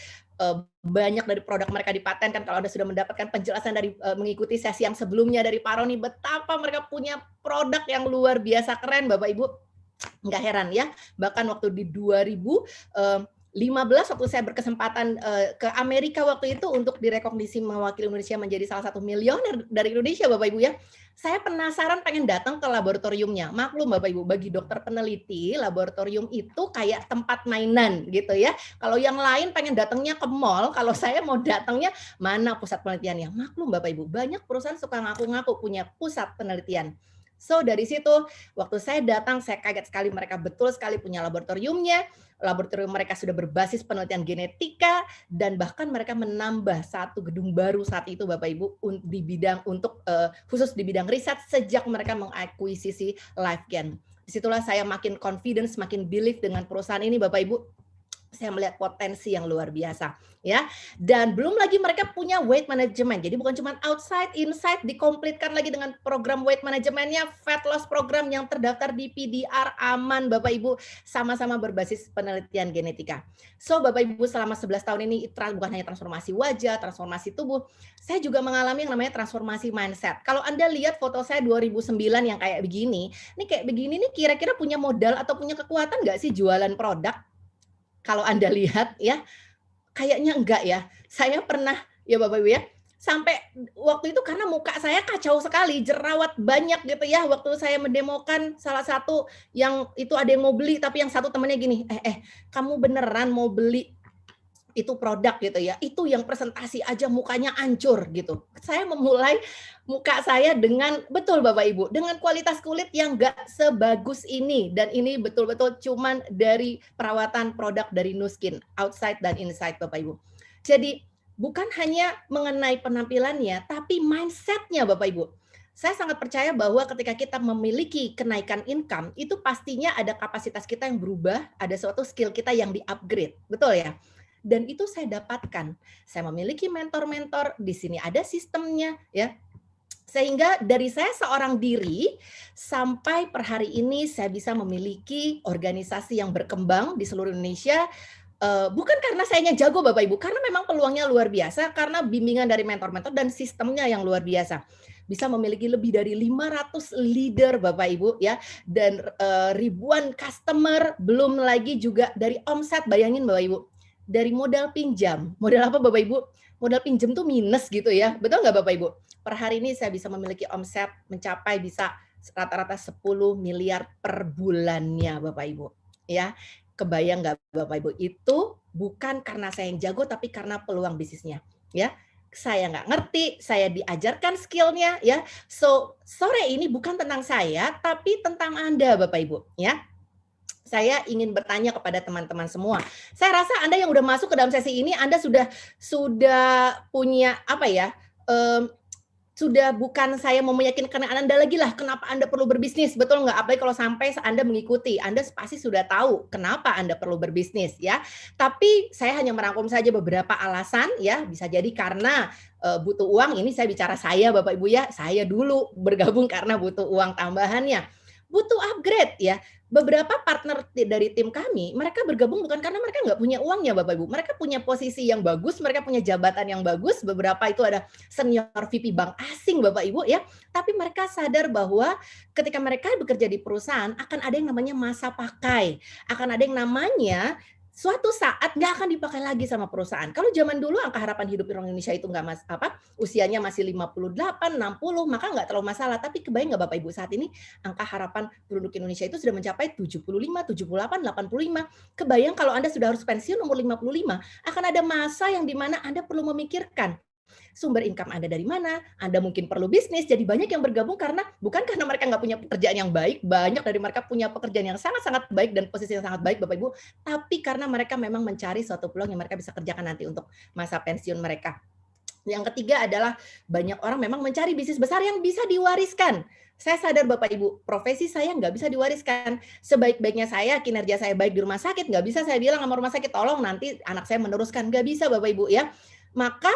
banyak dari produk mereka dipatenkan. Kalau Anda sudah mendapatkan penjelasan dari mengikuti sesi yang sebelumnya dari Pak Roni, betapa mereka punya produk yang luar biasa keren Bapak Ibu. Nggak heran ya, bahkan waktu di 2015 waktu saya berkesempatan ke Amerika waktu itu untuk direkognisi mewakili Indonesia menjadi salah satu milioner dari Indonesia Bapak Ibu ya. Saya penasaran pengen datang ke laboratoriumnya. Maklum Bapak Ibu, bagi dokter peneliti, laboratorium itu kayak tempat mainan gitu ya. Kalau yang lain pengen datangnya ke mall, kalau saya mau datangnya mana pusat penelitiannya. Maklum Bapak Ibu, banyak perusahaan suka ngaku-ngaku punya pusat penelitian. So dari situ waktu saya datang saya kaget sekali mereka betul sekali punya laboratoriumnya. Laboratorium mereka sudah berbasis penelitian genetika dan bahkan mereka menambah satu gedung baru saat itu Bapak Ibu di bidang untuk khusus di bidang riset sejak mereka mengakuisisi LifeGen. Disitulah saya makin confidence, makin believe dengan perusahaan ini Bapak Ibu. Saya melihat potensi yang luar biasa ya, dan belum lagi mereka punya weight management. Jadi bukan cuma outside, inside, dikomplitkan lagi dengan program weight managementnya, fat loss program yang terdaftar di PDR, aman Bapak Ibu, sama-sama berbasis penelitian genetika. So Bapak Ibu selama 11 tahun ini bukan hanya transformasi wajah, transformasi tubuh, saya juga mengalami yang namanya transformasi mindset. Kalau Anda lihat foto saya 2009 yang kayak begini, nih kira-kira punya modal atau punya kekuatan nggak sih jualan produk? Kalau Anda lihat ya, kayaknya enggak ya. Saya pernah ya Bapak Ibu ya, sampai waktu itu karena muka saya kacau sekali, jerawat banyak gitu ya, waktu saya mendemokan salah satu yang itu ada yang mau beli, tapi yang satu temannya gini, kamu beneran mau beli itu produk gitu ya, itu yang presentasi aja mukanya hancur gitu. Saya memulai muka saya dengan betul Bapak Ibu, dengan kualitas kulit yang enggak sebagus ini dan ini betul-betul cuman dari perawatan produk dari Nu Skin, outside dan inside Bapak Ibu. Jadi bukan hanya mengenai penampilannya, tapi mindset-nya Bapak Ibu. Saya sangat percaya bahwa ketika kita memiliki kenaikan income, itu pastinya ada kapasitas kita yang berubah, ada suatu skill kita yang di-upgrade, betul ya? Dan itu saya dapatkan. Saya memiliki mentor-mentor, di sini ada sistemnya ya. Sehingga dari saya seorang diri sampai per hari ini saya bisa memiliki organisasi yang berkembang di seluruh Indonesia. Bukan karena sayanya jago Bapak Ibu, karena memang peluangnya luar biasa, karena bimbingan dari mentor-mentor dan sistemnya yang luar biasa. Bisa memiliki lebih dari 500 leader Bapak Ibu ya, dan ribuan customer, belum lagi juga dari omset, bayangin Bapak Ibu. Dari modal pinjam, modal apa Bapak Ibu? Modal pinjam tuh minus gitu ya, betul nggak Bapak Ibu? Per hari ini saya bisa memiliki omset mencapai bisa rata-rata 10 miliar per bulannya Bapak Ibu. Ya, kebayang nggak Bapak Ibu? Itu bukan karena saya yang jago, tapi karena peluang bisnisnya. Ya, saya nggak ngerti, saya diajarkan skillnya ya. So, sore ini bukan tentang saya, tapi tentang Anda Bapak Ibu ya. Saya ingin bertanya kepada teman-teman semua. Saya rasa Anda yang udah masuk ke dalam sesi ini, Anda sudah punya apa ya? Sudah bukan saya mau meyakinkan Anda lagi lah kenapa Anda perlu berbisnis, betul nggak? Apalagi kalau sampai Anda mengikuti, Anda pasti sudah tahu kenapa Anda perlu berbisnis ya. Tapi saya hanya merangkum saja beberapa alasan ya, bisa jadi karena butuh uang, ini saya bicara saya Bapak Ibu ya, saya dulu bergabung karena butuh uang tambahannya. Butuh upgrade ya. Beberapa partner dari tim kami, mereka bergabung bukan karena mereka nggak punya uangnya Bapak Ibu, mereka punya posisi yang bagus, mereka punya jabatan yang bagus, beberapa itu ada senior VP bank asing Bapak Ibu ya, tapi mereka sadar bahwa ketika mereka bekerja di perusahaan akan ada yang namanya masa pakai, akan ada yang namanya suatu saat nggak akan dipakai lagi sama perusahaan. Kalau zaman dulu angka harapan hidup orang Indonesia itu usianya masih 58, 60, maka nggak terlalu masalah. Tapi kebayang nggak Bapak Ibu saat ini angka harapan penduduk Indonesia itu sudah mencapai 75, 78, 85. Kebayang kalau Anda sudah harus pensiun umur 55, akan ada masa yang dimana Anda perlu memikirkan sumber income Anda dari mana, Anda mungkin perlu bisnis, jadi banyak yang bergabung bukan karena mereka nggak punya pekerjaan yang baik, banyak dari mereka punya pekerjaan yang sangat-sangat baik dan posisi yang sangat baik Bapak Ibu, tapi karena mereka memang mencari suatu peluang yang mereka bisa kerjakan nanti untuk masa pensiun mereka. Yang ketiga adalah banyak orang memang mencari bisnis besar yang bisa diwariskan. Saya sadar Bapak Ibu, profesi saya nggak bisa diwariskan. Sebaik-baiknya saya, kinerja saya baik di rumah sakit, nggak bisa saya bilang sama rumah sakit, tolong nanti anak saya meneruskan. Nggak bisa Bapak Ibu ya. Maka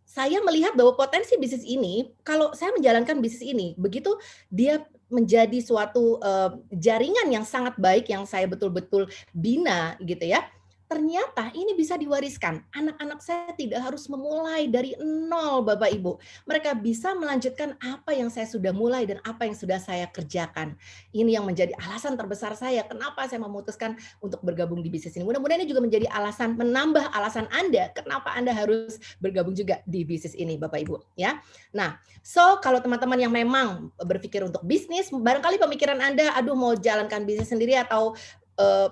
saya melihat bahwa potensi bisnis ini, kalau saya menjalankan bisnis ini, begitu dia menjadi suatu jaringan yang sangat baik yang saya betul-betul bina gitu ya. Ternyata ini bisa diwariskan. Anak-anak saya tidak harus memulai dari nol Bapak Ibu. Mereka bisa melanjutkan apa yang saya sudah mulai dan apa yang sudah saya kerjakan. Ini yang menjadi alasan terbesar saya kenapa saya memutuskan untuk bergabung di bisnis ini. Mudah-mudahan ini juga menjadi alasan, menambah alasan Anda kenapa Anda harus bergabung juga di bisnis ini Bapak Ibu ya. Nah, so kalau teman-teman yang memang berpikir untuk bisnis, barangkali pemikiran Anda aduh mau jalankan bisnis sendiri atau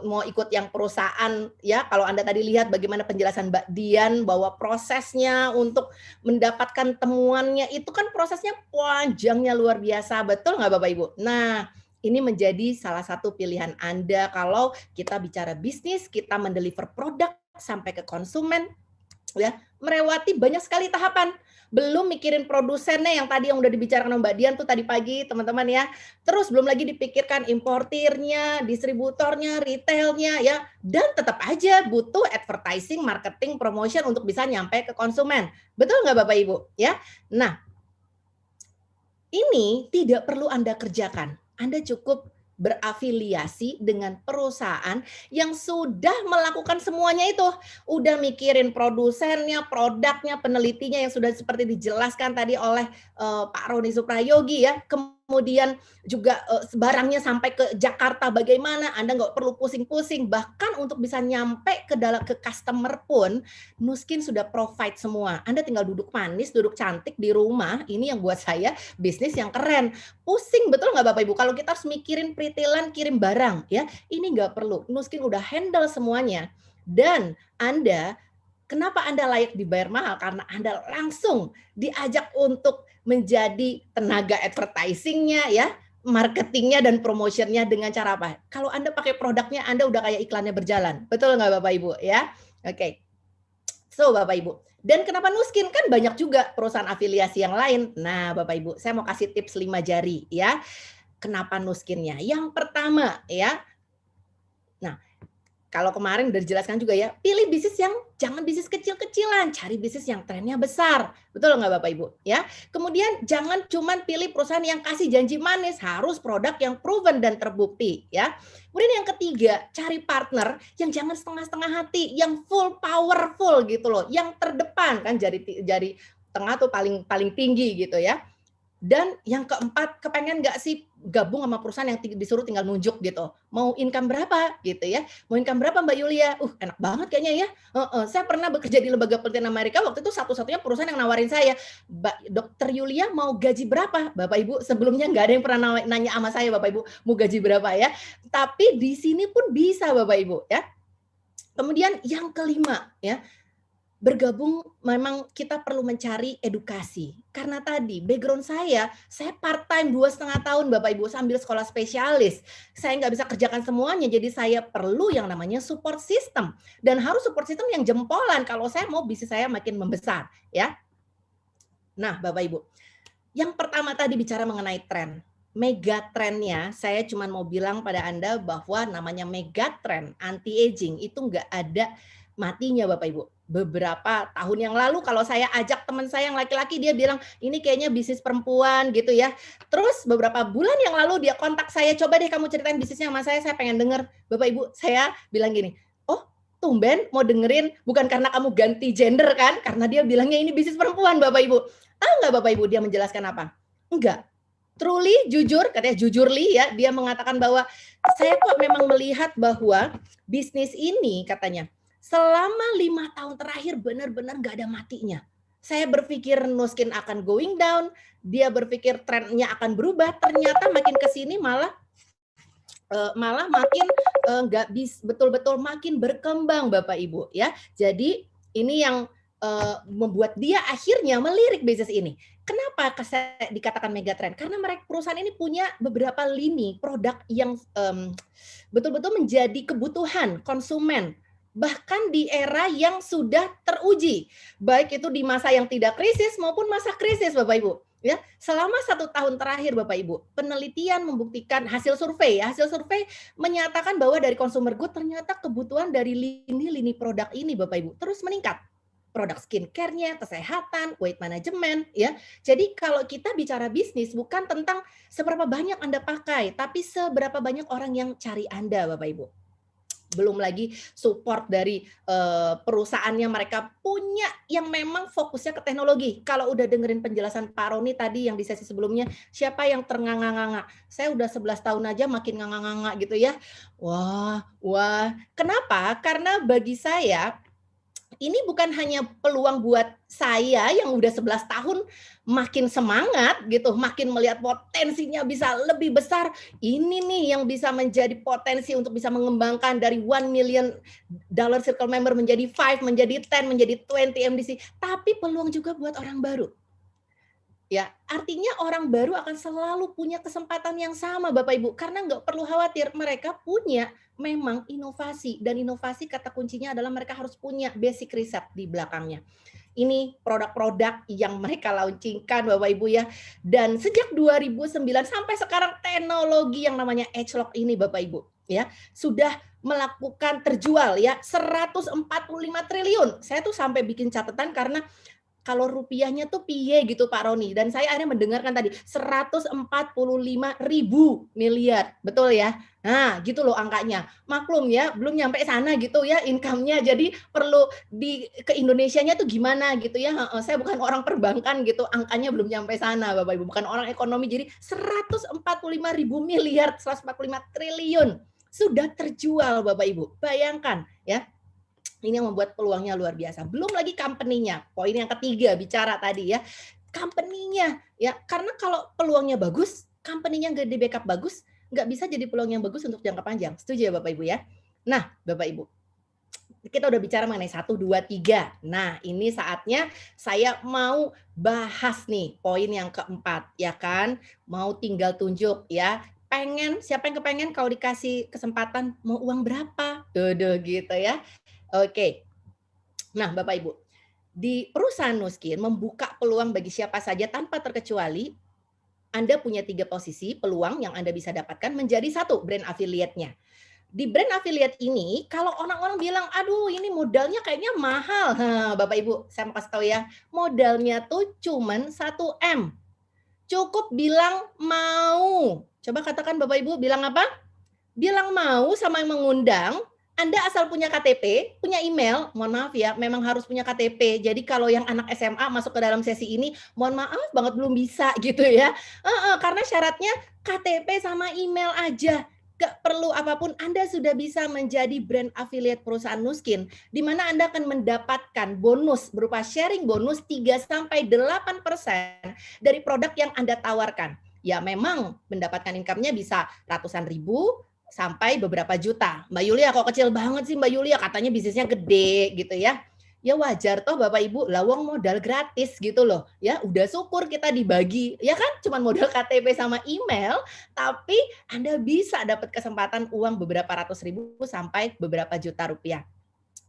mau ikut yang perusahaan ya, kalau Anda tadi lihat bagaimana penjelasan Mbak Dian bahwa prosesnya untuk mendapatkan temuannya itu kan prosesnya panjangnya luar biasa, betul nggak Bapak Ibu? Nah, ini menjadi salah satu pilihan Anda kalau kita bicara bisnis, kita mendeliver produk sampai ke konsumen, ya melewati banyak sekali tahapan. Belum mikirin produsennya yang tadi yang udah dibicarakan Mbak Dian tuh tadi pagi teman-teman ya. Terus belum lagi dipikirkan importirnya, distributornya, retailnya ya. Dan tetap aja butuh advertising, marketing, promotion untuk bisa nyampe ke konsumen. Betul nggak Bapak Ibu? Ya. Nah, ini tidak perlu Anda kerjakan. Anda cukup berafiliasi dengan perusahaan yang sudah melakukan semuanya itu. Udah mikirin produsennya, produknya, penelitinya yang sudah seperti dijelaskan tadi oleh Pak Roni Suprayogi ya. Kemudian juga barangnya sampai ke Jakarta bagaimana, Anda nggak perlu pusing-pusing. Bahkan untuk bisa nyampe ke customer pun, Nuskin sudah provide semua. Anda tinggal duduk manis, duduk cantik di rumah. Ini yang buat saya bisnis yang keren. Pusing betul nggak Bapak Ibu? Kalau kita harus mikirin pretailan kirim barang ya, ini nggak perlu. Nuskin udah handle semuanya. Dan Anda, kenapa Anda layak dibayar mahal? Karena Anda langsung diajak untuk menjadi tenaga advertisingnya ya, marketingnya dan promotionnya dengan cara apa? Kalau Anda pakai produknya, Anda udah kayak iklannya berjalan. Betul nggak Bapak Ibu ya? Oke. So Bapak Ibu, dan kenapa Nuskin? Kan banyak juga perusahaan afiliasi yang lain. Nah Bapak Ibu, saya mau kasih tips 5 jari ya. Kenapa Nuskinnya? Yang pertama ya, nah kalau kemarin udah dijelaskan juga ya, pilih bisnis yang jangan bisnis kecil-kecilan, cari bisnis yang trennya besar. Betul nggak Bapak Ibu? Ya. Kemudian jangan cuman pilih perusahaan yang kasih janji manis, harus produk yang proven dan terbukti ya. Kemudian yang ketiga, cari partner yang jangan setengah-setengah hati, yang full powerful gitu loh, yang terdepan kan jari tengah tuh paling tinggi gitu ya. Dan yang keempat, kepengen nggak sih gabung sama perusahaan yang disuruh tinggal nunjuk gitu. Mau income berapa gitu ya. Mau income berapa Mbak Yulia? Enak banget kayaknya ya. Saya pernah bekerja di lembaga penelitian Amerika, waktu itu satu-satunya perusahaan yang nawarin saya, Dokter Yulia mau gaji berapa? Bapak Ibu, sebelumnya nggak ada yang pernah nanya sama saya Bapak Ibu, mau gaji berapa ya. Tapi di sini pun bisa Bapak Ibu ya. Kemudian yang kelima ya, bergabung memang kita perlu mencari edukasi. Karena tadi background saya part-time 2,5 tahun Bapak Ibu sambil sekolah spesialis. Saya nggak bisa kerjakan semuanya, jadi saya perlu yang namanya support system. Dan harus support system yang jempolan kalau saya mau bisnis saya makin membesar. Ya. Nah Bapak Ibu, yang pertama tadi bicara mengenai tren. Mega trendnya, saya cuma mau bilang pada Anda bahwa namanya mega trend anti-aging itu nggak ada matinya Bapak Ibu. Beberapa tahun yang lalu kalau saya ajak teman saya yang laki-laki, dia bilang ini kayaknya bisnis perempuan gitu ya. Terus beberapa bulan yang lalu dia kontak saya, coba deh kamu ceritain bisnisnya sama saya pengen denger. Bapak Ibu, saya bilang gini, oh tumben mau dengerin, bukan karena kamu ganti gender kan, karena dia bilangnya ini bisnis perempuan Bapak Ibu. Tahu nggak Bapak Ibu dia menjelaskan apa? Enggak. Truly, jujur, katanya jujurly ya, dia mengatakan bahwa saya kok memang melihat bahwa bisnis ini katanya selama 5 tahun terakhir benar-benar nggak ada matinya. Saya berpikir Nuskin akan going down, dia berpikir trennya akan berubah, ternyata makin kesini malah makin nggak betul-betul makin berkembang Bapak Ibu ya. Jadi ini yang membuat dia akhirnya melirik bisnis ini. Kenapa dikatakan megatrend? Karena mereka perusahaan ini punya beberapa lini produk yang betul-betul menjadi kebutuhan konsumen. Bahkan di era yang sudah teruji. Baik itu di masa yang tidak krisis maupun masa krisis Bapak Ibu. Ya, selama 1 tahun terakhir Bapak Ibu, penelitian membuktikan hasil survei menyatakan bahwa dari consumer good ternyata kebutuhan dari lini-lini produk ini Bapak Ibu terus meningkat. Produk skincare-nya, kesehatan, weight management, ya. Jadi kalau kita bicara bisnis bukan tentang seberapa banyak Anda pakai, tapi seberapa banyak orang yang cari Anda, Bapak Ibu. Belum lagi support dari perusahaannya, mereka punya yang memang fokusnya ke teknologi. Kalau udah dengerin penjelasan Pak Roni tadi yang di sesi sebelumnya, siapa yang ternganga-nganga? Saya udah 11 tahun aja makin nganga-nganga gitu ya. Wah. Kenapa? Karena bagi saya ini bukan hanya peluang buat saya yang udah 11 tahun makin semangat gitu, makin melihat potensinya bisa lebih besar. Ini nih yang bisa menjadi potensi untuk bisa mengembangkan dari $1 million circle member menjadi 5, menjadi 10, menjadi 20 MDC. Tapi peluang juga buat orang baru. Ya, artinya orang baru akan selalu punya kesempatan yang sama Bapak Ibu, karena nggak perlu khawatir, mereka punya memang inovasi, dan inovasi kata kuncinya adalah mereka harus punya basic riset di belakangnya. Ini produk-produk yang mereka launchingkan Bapak Ibu ya, dan sejak 2009 sampai sekarang teknologi yang namanya ageLOC ini Bapak Ibu ya, sudah melakukan terjual ya 145 triliun. Saya tuh sampai bikin catatan karena kalau rupiahnya tuh piye gitu Pak Roni, dan saya akhirnya mendengarkan tadi 145.000 miliar, betul ya? Nah gitu loh angkanya, maklum ya belum nyampe sana gitu ya income-nya, jadi perlu ke Indonesianya tuh gimana gitu ya. Saya bukan orang perbankan gitu, angkanya belum nyampe sana Bapak Ibu, bukan orang ekonomi, jadi 145.000 miliar, 145 triliun sudah terjual Bapak Ibu, bayangkan ya. Ini yang membuat peluangnya luar biasa. Belum lagi company-nya. Poin yang ketiga bicara tadi ya. Company-nya ya, karena kalau peluangnya bagus, company-nya nggak di backup bagus, nggak bisa jadi peluang yang bagus untuk jangka panjang. Setuju ya Bapak Ibu ya? Nah, Bapak Ibu, kita udah bicara mengenai 1, 2, 3. Nah, ini saatnya saya mau bahas nih poin yang keempat, ya kan? Mau tinggal tunjuk ya. Siapa yang kepengen kalau dikasih kesempatan mau uang berapa? Tuh gitu ya. Oke. Nah, Bapak Ibu, di perusahaan Nuskin membuka peluang bagi siapa saja tanpa terkecuali. Anda punya 3 posisi peluang yang Anda bisa dapatkan menjadi 1 brand affiliate-nya. Di brand affiliate ini, kalau orang-orang bilang, aduh ini modalnya kayaknya mahal. Bapak Ibu, saya mau kasih tahu ya, modalnya tuh cuman 1 M. Cukup bilang mau. Coba katakan Bapak Ibu, bilang apa? Bilang mau sama yang mengundang. Anda asal punya KTP, punya email, mohon maaf ya, memang harus punya KTP. Jadi kalau yang anak SMA masuk ke dalam sesi ini, mohon maaf banget belum bisa gitu ya. Karena syaratnya KTP sama email aja. Gak perlu apapun, Anda sudah bisa menjadi brand affiliate perusahaan Nuskin, di mana Anda akan mendapatkan bonus berupa sharing bonus 3-8% dari produk yang Anda tawarkan. Ya memang mendapatkan income-nya bisa ratusan ribu, sampai beberapa juta. Mbak Yulia kok kecil banget sih Mbak Yulia, katanya bisnisnya gede gitu ya. ya wajar toh Bapak Ibu, lawang modal gratis gitu loh. Ya, udah syukur kita dibagi. Ya kan, cuman modal KTP sama email, tapi Anda bisa dapat kesempatan uang beberapa ratus ribu sampai beberapa juta rupiah.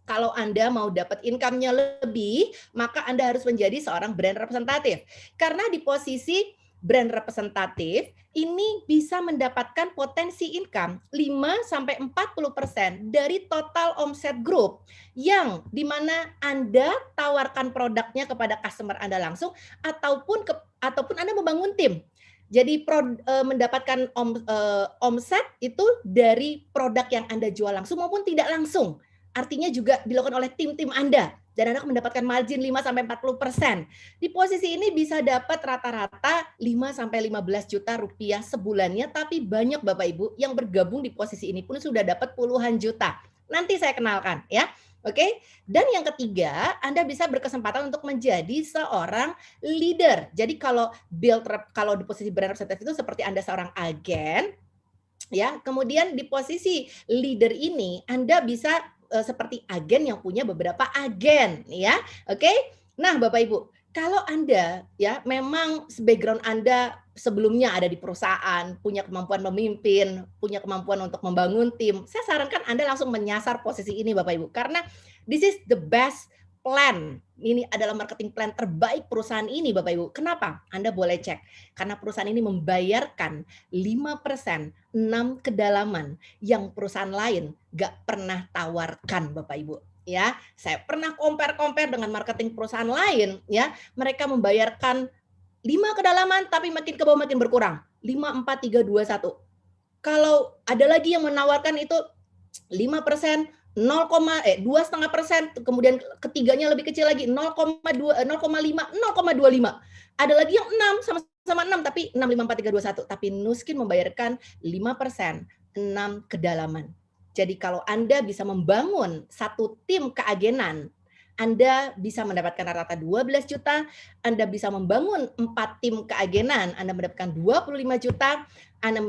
Kalau Anda mau dapat income-nya lebih, maka Anda harus menjadi seorang brand representatif. Karena di posisi brand representatif ini bisa mendapatkan potensi income 5-40% dari total omset grup yang dimana Anda tawarkan produknya kepada customer Anda langsung ataupun Anda membangun tim. Jadi mendapatkan omset itu dari produk yang Anda jual langsung maupun tidak langsung. Artinya juga dilakukan oleh tim-tim Anda dan Anda mendapatkan margin 5-40%. Di posisi ini bisa dapat rata-rata 5-15 juta rupiah sebulannya, tapi banyak Bapak Ibu yang bergabung di posisi ini pun sudah dapat puluhan juta. Nanti saya kenalkan ya. Oke. Dan yang ketiga, Anda bisa berkesempatan untuk menjadi seorang leader. Jadi kalau di posisi brand representative itu seperti Anda seorang agen ya. Kemudian di posisi leader ini Anda bisa seperti agen yang punya beberapa agen ya. Oke. Nah, Bapak Ibu, kalau Anda ya memang background Anda sebelumnya ada di perusahaan, punya kemampuan memimpin, punya kemampuan untuk membangun tim, saya sarankan Anda langsung menyasar posisi ini Bapak Ibu, karena this is the best plan. Ini adalah marketing plan terbaik perusahaan ini Bapak Ibu. Kenapa? Anda boleh cek. Karena perusahaan ini membayarkan 5% 6 kedalaman yang perusahaan lain gak pernah tawarkan Bapak Ibu. Ya, saya pernah compare dengan marketing perusahaan lain ya. Mereka membayarkan 5 kedalaman tapi makin ke bawah makin berkurang. 5, 4, 3, 2, 1. Kalau ada lagi yang menawarkan itu 5%, 2,5%, kemudian ketiganya lebih kecil lagi 0,2, 0,5, 0,25. Ada lagi yang 6 sama 6 tapi 6, 5, 4, 3, 2, 1. Tapi Nuskin membayarkan 5%, 6 kedalaman. Jadi kalau Anda bisa membangun satu tim keagenan, Anda bisa mendapatkan rata-rata 12 juta, Anda bisa membangun 4 tim keagenan, Anda mendapatkan 25 juta, Anda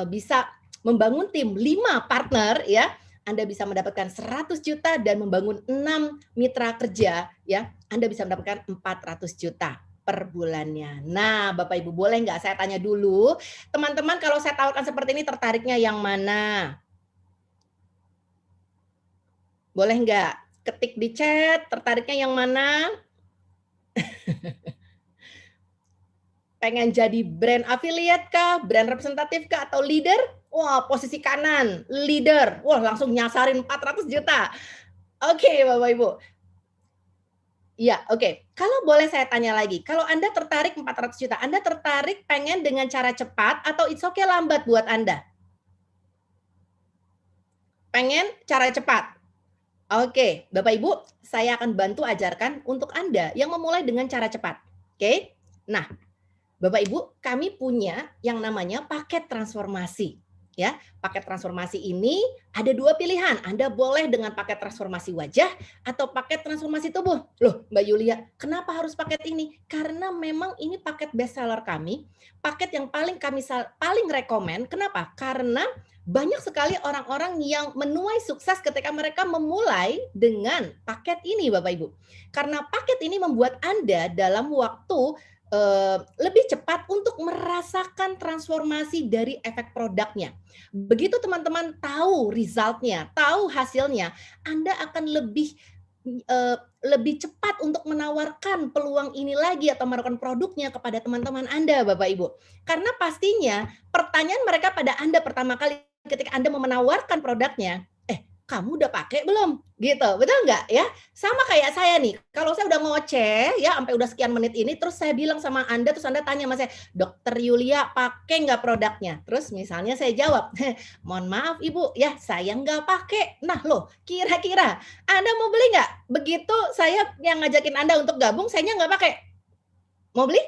bisa membangun tim 5 partner ya, Anda bisa mendapatkan 100 juta dan membangun 6 mitra kerja ya, Anda bisa mendapatkan 400 juta per bulannya. Nah, Bapak Ibu boleh nggak saya tanya dulu, teman-teman kalau saya tawarkan seperti ini tertariknya yang mana? Boleh nggak? Ketik di chat, tertariknya yang mana? Pengen jadi brand affiliate kah, brand representatif kah, atau leader? Wah, posisi kanan, leader. Wah, langsung nyasarin 400 juta. Oke, Bapak Ibu. Ya, oke. Kalau boleh saya tanya lagi, kalau Anda tertarik 400 juta, Anda tertarik pengen dengan cara cepat atau it's okay lambat buat Anda? Pengen cara cepat? Oke, Bapak Ibu, saya akan bantu ajarkan untuk Anda yang memulai dengan cara cepat. Oke? Nah, Bapak Ibu, kami punya yang namanya paket transformasi. Ya, paket transformasi ini ada 2 pilihan. Anda boleh dengan paket transformasi wajah atau paket transformasi tubuh. Loh, Mbak Yulia, kenapa harus paket ini? Karena memang ini paket best seller kami, paket yang paling rekomen. Kenapa? Karena banyak sekali orang-orang yang menuai sukses ketika mereka memulai dengan paket ini, Bapak Ibu. Karena paket ini membuat Anda dalam waktu lebih cepat untuk merasakan transformasi dari efek produknya. Begitu teman-teman tahu resultnya, tahu hasilnya, Anda akan lebih cepat untuk menawarkan peluang ini lagi atau menawarkan produknya kepada teman-teman Anda, Bapak Ibu. Karena pastinya pertanyaan mereka pada Anda pertama kali ketika Anda mau menawarkan produknya, kamu udah pakai belum? Gitu, betul nggak ya? Sama kayak saya nih, kalau saya udah ngoceh ya sampai udah sekian menit ini, terus saya bilang sama Anda, terus Anda tanya sama saya, Dokter Yulia pakai nggak produknya? Terus misalnya saya jawab, mohon maaf Ibu, ya saya nggak pakai. Nah loh, kira-kira Anda mau beli nggak? Begitu saya yang ngajakin Anda untuk gabung, sayanya nggak pakai. Mau beli?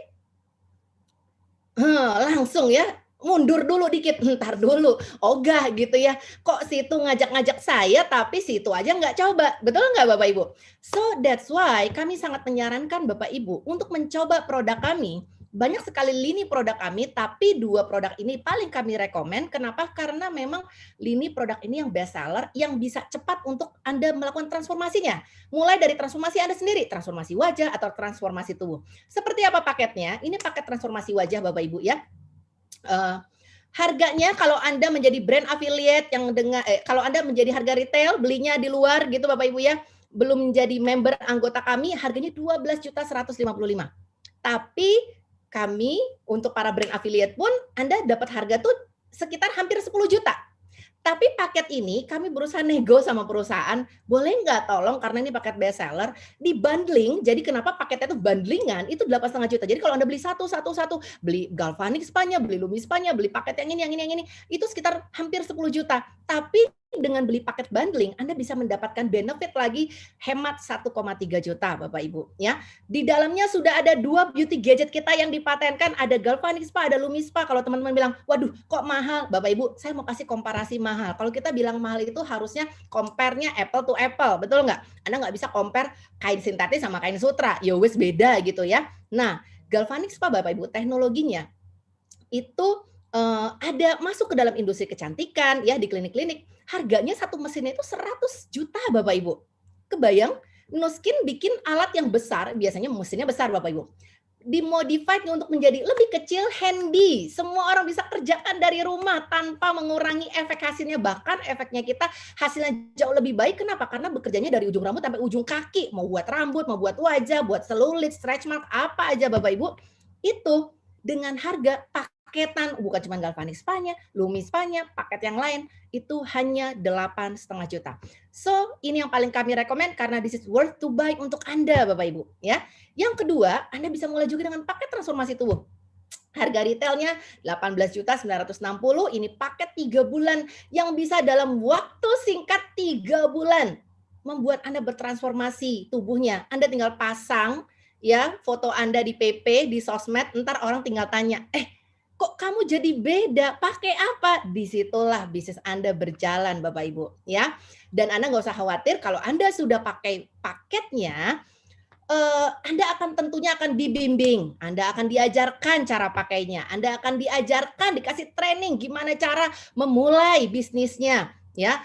Langsung ya, mundur dulu dikit, ntar dulu, ogah gitu ya. Kok situ ngajak-ngajak saya tapi situ aja nggak coba, betul nggak Bapak Ibu? So that's why kami sangat menyarankan Bapak Ibu untuk mencoba produk kami banyak sekali lini produk kami, tapi 2 produk ini paling kami rekomen. Kenapa? Karena memang lini produk ini yang best seller, yang bisa cepat untuk Anda melakukan transformasinya. Mulai dari transformasi Anda sendiri, transformasi wajah atau transformasi tubuh. Seperti apa paketnya? Ini paket transformasi wajah Bapak Ibu ya. Harganya kalau Anda menjadi brand affiliate yang dengan kalau Anda menjadi harga retail belinya di luar gitu Bapak Ibu ya, belum menjadi member anggota kami harganya 12.155.000. Tapi kami untuk para brand affiliate pun Anda dapat harga tuh sekitar hampir 10 juta. Tapi paket ini kami berusaha nego sama perusahaan, boleh nggak tolong karena ini paket best seller, di-bundling, jadi kenapa paketnya itu bundlingan, itu 8,5 juta. Jadi kalau Anda beli satu, beli galvanic spa-nya, beli Lumi spa-nya, beli paket yang ini, itu sekitar hampir 10 juta. Tapi dengan beli paket bundling, Anda bisa mendapatkan benefit lagi hemat 1,3 juta Bapak Ibu ya. Di dalamnya sudah ada 2 beauty gadget kita yang dipatenkan, ada galvanic spa, ada Lumi spa. Kalau teman-teman bilang, "Waduh, kok mahal?" Bapak Ibu, saya mau kasih komparasi mahal. Kalau kita bilang mahal itu harusnya compare-nya apple to apple, betul nggak? Anda nggak bisa compare kain sintetis sama kain sutra, ya wes beda gitu ya. Nah, galvanic spa Bapak Ibu, teknologinya itu ada masuk ke dalam industri kecantikan ya di klinik-klinik. Harganya satu mesinnya itu 100 juta Bapak Ibu. Kebayang? Nuskin bikin alat yang besar, biasanya mesinnya besar Bapak Ibu. Dimodified untuk menjadi lebih kecil, handy. Semua orang bisa kerjakan dari rumah tanpa mengurangi efek hasilnya. Bahkan efeknya kita hasilnya jauh lebih baik. Kenapa? Karena bekerjanya dari ujung rambut sampai ujung kaki. Mau buat rambut, mau buat wajah, buat selulit, stretch mark, apa aja Bapak Ibu. Itu dengan harga paketan, bukan cuma galvanic spa-nya, Lumi spa-nya, paket yang lain, itu hanya 8,5 juta. So, ini yang paling kami rekomen karena this is worth to buy untuk Anda, Bapak Ibu. Ya. Yang kedua, Anda bisa mulai juga dengan paket transformasi tubuh. Harga retailnya 18.960, ini paket 3 bulan yang bisa dalam waktu singkat 3 bulan membuat Anda bertransformasi tubuhnya. Anda tinggal pasang ya foto Anda di PP, di sosmed, ntar orang tinggal tanya, kok kamu jadi beda? Pakai apa? Disitulah bisnis Anda berjalan, Bapak Ibu, ya. Dan Anda nggak usah khawatir kalau Anda sudah pakai paketnya, Anda tentunya akan dibimbing, Anda akan diajarkan cara pakainya, Anda akan diajarkan, dikasih training gimana cara memulai bisnisnya, ya.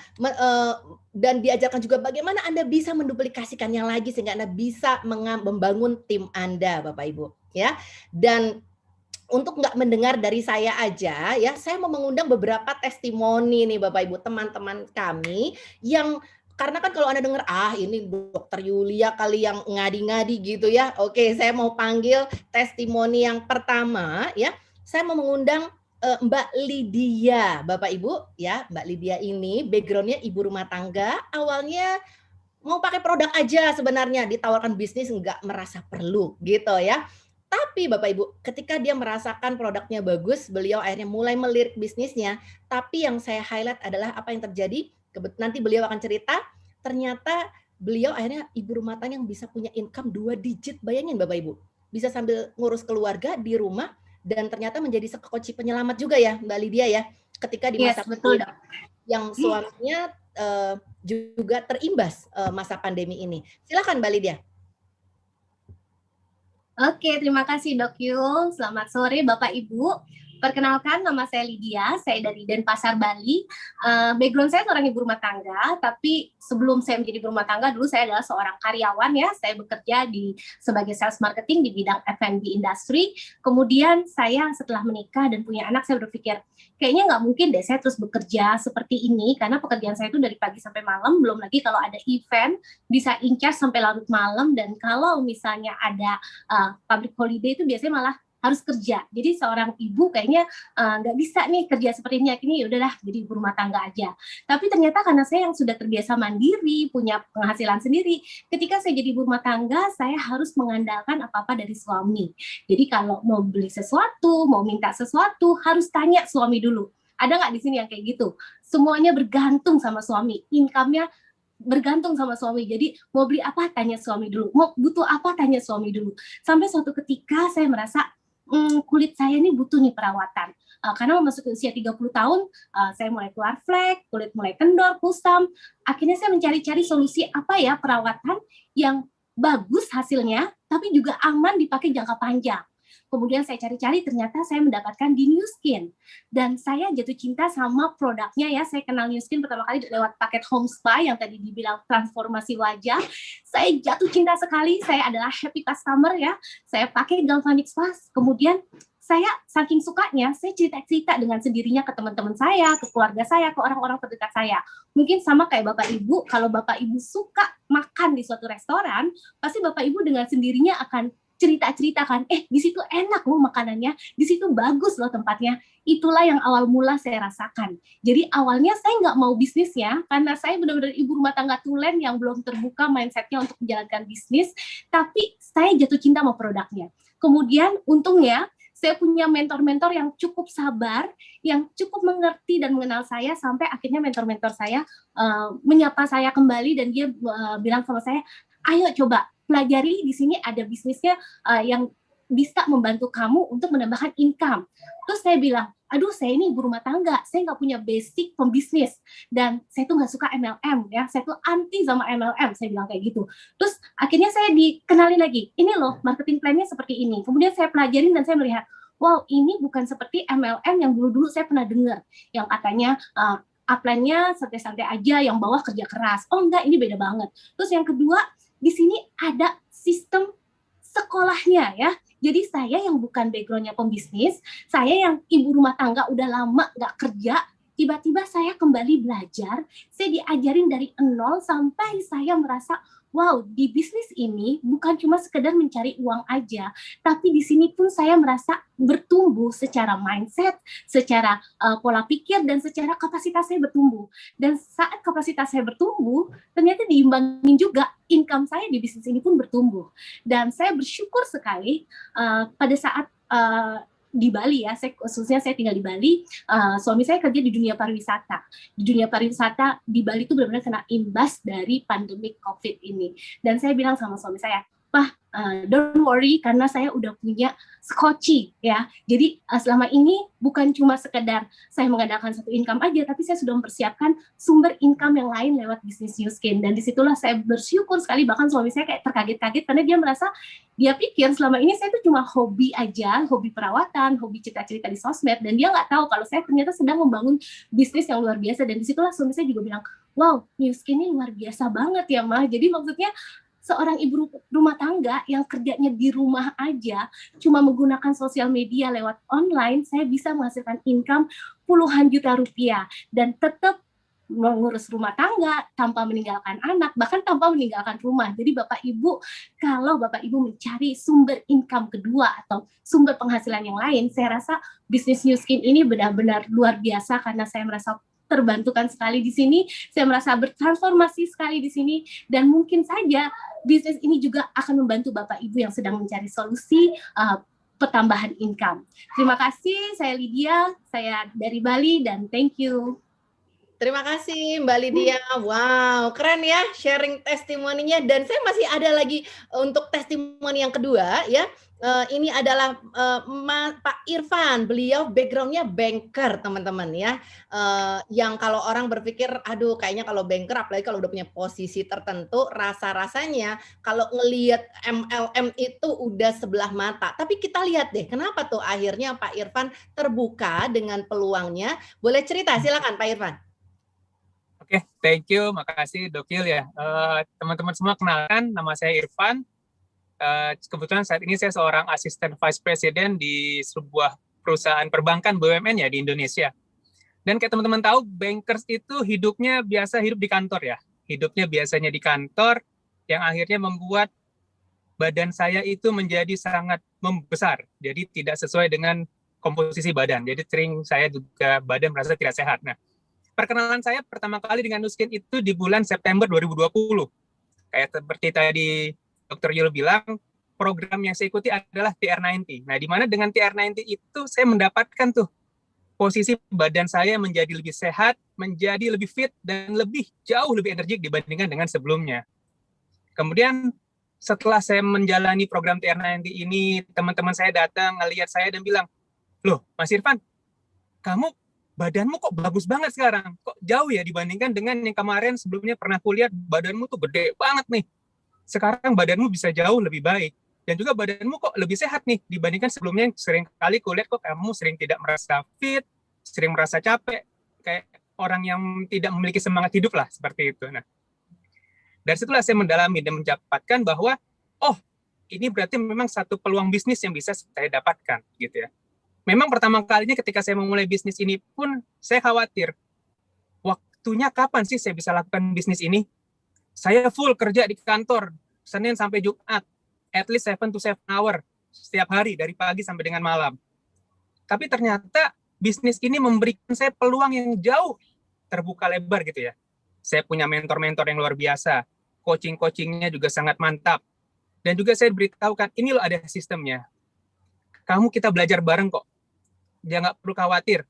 Dan diajarkan juga bagaimana Anda bisa menduplikasikannya lagi sehingga Anda bisa membangun tim Anda, Bapak Ibu, ya. Dan untuk nggak mendengar dari saya aja ya, saya mau mengundang beberapa testimoni nih Bapak Ibu, teman-teman kami yang karena kan kalau Anda dengar, ini Dokter Yulia kali yang ngadi-ngadi gitu ya. Oke, saya mau panggil testimoni yang pertama ya. Saya mau mengundang Mbak Lydia, Bapak Ibu ya. Mbak Lydia ini background-nya ibu rumah tangga, awalnya mau pakai produk aja sebenarnya, ditawarkan bisnis nggak merasa perlu gitu ya. Tapi Bapak Ibu, ketika dia merasakan produknya bagus, beliau akhirnya mulai melirik bisnisnya. Tapi yang saya highlight adalah apa yang terjadi, nanti beliau akan cerita, ternyata beliau akhirnya ibu rumah tangga yang bisa punya income 2 digit, bayangin Bapak Ibu. Bisa sambil ngurus keluarga di rumah, dan ternyata menjadi sekoci penyelamat juga ya Mbak Lydia ya. Ketika di masa betul, yang suaminya juga terimbas masa pandemi ini. Silakan Mbak Lydia. Oke, terima kasih Dok Yul. Selamat sore Bapak Ibu. Perkenalkan, nama saya Lydia, saya dari Denpasar, Bali. Background saya seorang ibu rumah tangga, tapi sebelum saya menjadi ibu rumah tangga, dulu saya adalah seorang karyawan ya. Saya bekerja sebagai sales marketing di bidang F&B industry. Kemudian saya setelah menikah dan punya anak, saya berpikir, kayaknya nggak mungkin deh saya terus bekerja seperti ini, karena pekerjaan saya itu dari pagi sampai malam, belum lagi kalau ada event, bisa in charge sampai larut malam, dan kalau misalnya ada public holiday itu biasanya malah harus kerja. Jadi seorang ibu kayaknya nggak bisa nih kerja seperti ini, akhirnya ya udahlah jadi ibu rumah tangga aja. Tapi ternyata karena saya yang sudah terbiasa mandiri, punya penghasilan sendiri, ketika saya jadi ibu rumah tangga, saya harus mengandalkan apa-apa dari suami. Jadi kalau mau beli sesuatu, mau minta sesuatu, harus tanya suami dulu. Ada nggak di sini yang kayak gitu? Semuanya bergantung sama suami, income-nya bergantung sama suami. Jadi mau beli apa tanya suami dulu, mau butuh apa tanya suami dulu. Sampai suatu ketika saya merasa kulit saya ini butuh nih perawatan. Karena memasuki usia 30 tahun, saya mulai keluar flek, kulit mulai kendor, kusam. Akhirnya saya mencari-cari solusi apa ya perawatan yang bagus hasilnya, tapi juga aman dipakai jangka panjang. Kemudian saya cari-cari, ternyata saya mendapatkan di New Skin. Dan saya jatuh cinta sama produknya ya. Saya kenal New Skin pertama kali lewat paket home spa yang tadi dibilang transformasi wajah. Saya jatuh cinta sekali, saya adalah happy customer ya. Saya pakai Galvanic Spa, kemudian saya saking sukanya, saya cerita-cerita dengan sendirinya ke teman-teman saya, ke keluarga saya, ke orang-orang terdekat saya. Mungkin sama kayak Bapak Ibu, kalau Bapak Ibu suka makan di suatu restoran, pasti Bapak Ibu dengan sendirinya akan cerita-ceritakan, di situ enak loh makanannya, di situ bagus loh tempatnya. Itulah yang awal mula saya rasakan. Jadi awalnya saya nggak mau bisnis ya, karena saya benar-benar ibu rumah tangga tulen yang belum terbuka mindsetnya untuk menjalankan bisnis, tapi saya jatuh cinta sama produknya. Kemudian untungnya, saya punya mentor-mentor yang cukup sabar, yang cukup mengerti dan mengenal saya, sampai akhirnya mentor-mentor saya menyapa saya kembali dan dia bilang sama saya, ayo coba pelajari, di sini ada bisnisnya yang bisa membantu kamu untuk menambahkan income. Terus saya bilang, aduh saya ini ibu rumah tangga, saya nggak punya basic pembisnis, dan saya tuh nggak suka MLM ya, saya tuh anti sama MLM, saya bilang kayak gitu. Terus akhirnya saya dikenalin lagi, ini loh marketing plan-nya seperti ini. Kemudian saya pelajarin dan saya melihat, wow ini bukan seperti MLM yang dulu-dulu saya pernah dengar, yang katanya upline-nya santai-santai aja, yang bawah kerja keras. Oh enggak, ini beda banget. Terus yang kedua, di sini ada sistem sekolahnya ya. Jadi saya yang bukan background-nya pembisnis, saya yang ibu rumah tangga udah lama nggak kerja, tiba-tiba saya kembali belajar, saya diajarin dari nol sampai saya merasa, wow, di bisnis ini bukan cuma sekedar mencari uang aja, tapi di sini pun saya merasa bertumbuh secara mindset, secara pola pikir, dan secara kapasitas saya bertumbuh. Dan saat kapasitas saya bertumbuh, ternyata diimbangin juga income saya di bisnis ini pun bertumbuh. Dan saya bersyukur sekali pada saat di Bali ya, khususnya saya tinggal di Bali, suami saya kerja di dunia pariwisata. Di dunia pariwisata di Bali itu benar-benar kena imbas dari pandemi COVID ini. Dan saya bilang sama suami saya, Pak, don't worry karena saya udah punya skoci ya. Jadi selama ini bukan cuma sekedar saya mengandalkan satu income aja, tapi saya sudah mempersiapkan sumber income yang lain lewat bisnis New Skin. Dan disitulah saya bersyukur sekali, bahkan suami saya kayak terkaget-kaget karena dia merasa, dia pikir selama ini saya itu cuma hobi aja, hobi perawatan, hobi cerita-cerita di sosmed, dan dia nggak tahu kalau saya ternyata sedang membangun bisnis yang luar biasa. Dan disitulah suami saya juga bilang, wow, New Skin ini luar biasa banget ya Ma. Jadi maksudnya seorang ibu rumah tangga yang kerjanya di rumah aja, cuma menggunakan sosial media lewat online, saya bisa menghasilkan income puluhan juta rupiah dan tetap mengurus rumah tangga tanpa meninggalkan anak, bahkan tanpa meninggalkan rumah. Jadi Bapak Ibu, kalau Bapak Ibu mencari sumber income kedua atau sumber penghasilan yang lain, saya rasa bisnis New Skin ini benar-benar luar biasa karena saya merasa terbantukan sekali di sini, saya merasa bertransformasi sekali di sini, dan mungkin saja bisnis ini juga akan membantu Bapak Ibu yang sedang mencari solusi pertambahan income. Terima kasih, saya Lydia, saya dari Bali, dan thank you. Terima kasih Mbak Lydia. Wow, keren ya sharing testimoninya. Dan saya masih ada lagi untuk testimoni yang kedua ya. Ini adalah Pak Irfan. Beliau backgroundnya banker teman-teman ya. Yang kalau orang berpikir, aduh kayaknya kalau banker apalagi kalau udah punya posisi tertentu, rasa-rasanya kalau ngelihat MLM itu udah sebelah mata. Tapi kita lihat deh, kenapa tuh akhirnya Pak Irfan terbuka dengan peluangnya. Boleh cerita, silakan Pak Irfan. Oke, thank you, makasih Dokil ya. Teman-teman semua kenalkan, nama saya Irfan. Kebetulan saat ini saya seorang asisten vice president di sebuah perusahaan perbankan BUMN ya di Indonesia. Dan kayak teman-teman tahu, bankers itu hidupnya biasa hidup di kantor ya. Hidupnya biasanya di kantor, yang akhirnya membuat badan saya itu menjadi sangat membesar. Jadi tidak sesuai dengan komposisi badan. Jadi sering saya juga badan merasa tidak sehat. Nah, perkenalan saya pertama kali dengan New Skin itu di bulan September 2020. Kayak seperti tadi Dr. Yul bilang, program yang saya ikuti adalah TR90. Nah, di mana dengan TR90 itu saya mendapatkan tuh posisi badan saya menjadi lebih sehat, menjadi lebih fit, dan jauh lebih energik dibandingkan dengan sebelumnya. Kemudian setelah saya menjalani program TR90 ini, teman-teman saya datang, ngelihat saya dan bilang, loh Mas Irfan, kamu badanmu kok bagus banget sekarang, kok jauh ya dibandingkan dengan yang kemarin sebelumnya pernah kulihat badanmu tuh gede banget nih, sekarang badanmu bisa jauh lebih baik. Dan juga badanmu kok lebih sehat nih dibandingkan sebelumnya yang sering kali kulihat kok kamu sering tidak merasa fit, sering merasa capek, kayak orang yang tidak memiliki semangat hidup lah, seperti itu. Nah, dari situlah saya mendalami dan mendapatkan bahwa, oh, ini berarti memang satu peluang bisnis yang bisa saya dapatkan, gitu ya. Memang pertama kalinya ketika saya memulai bisnis ini pun, saya khawatir, waktunya kapan sih saya bisa lakukan bisnis ini? Saya full kerja di kantor, Senin sampai Jumat, at least 7 to 7 hour, setiap hari, dari pagi sampai dengan malam. Tapi ternyata bisnis ini memberikan saya peluang yang jauh terbuka lebar gitu ya. Saya punya mentor-mentor yang luar biasa, coaching-coachingnya juga sangat mantap. Dan juga saya beritahukan, ini loh ada sistemnya. Kita belajar bareng kok. Jangan perlu khawatir.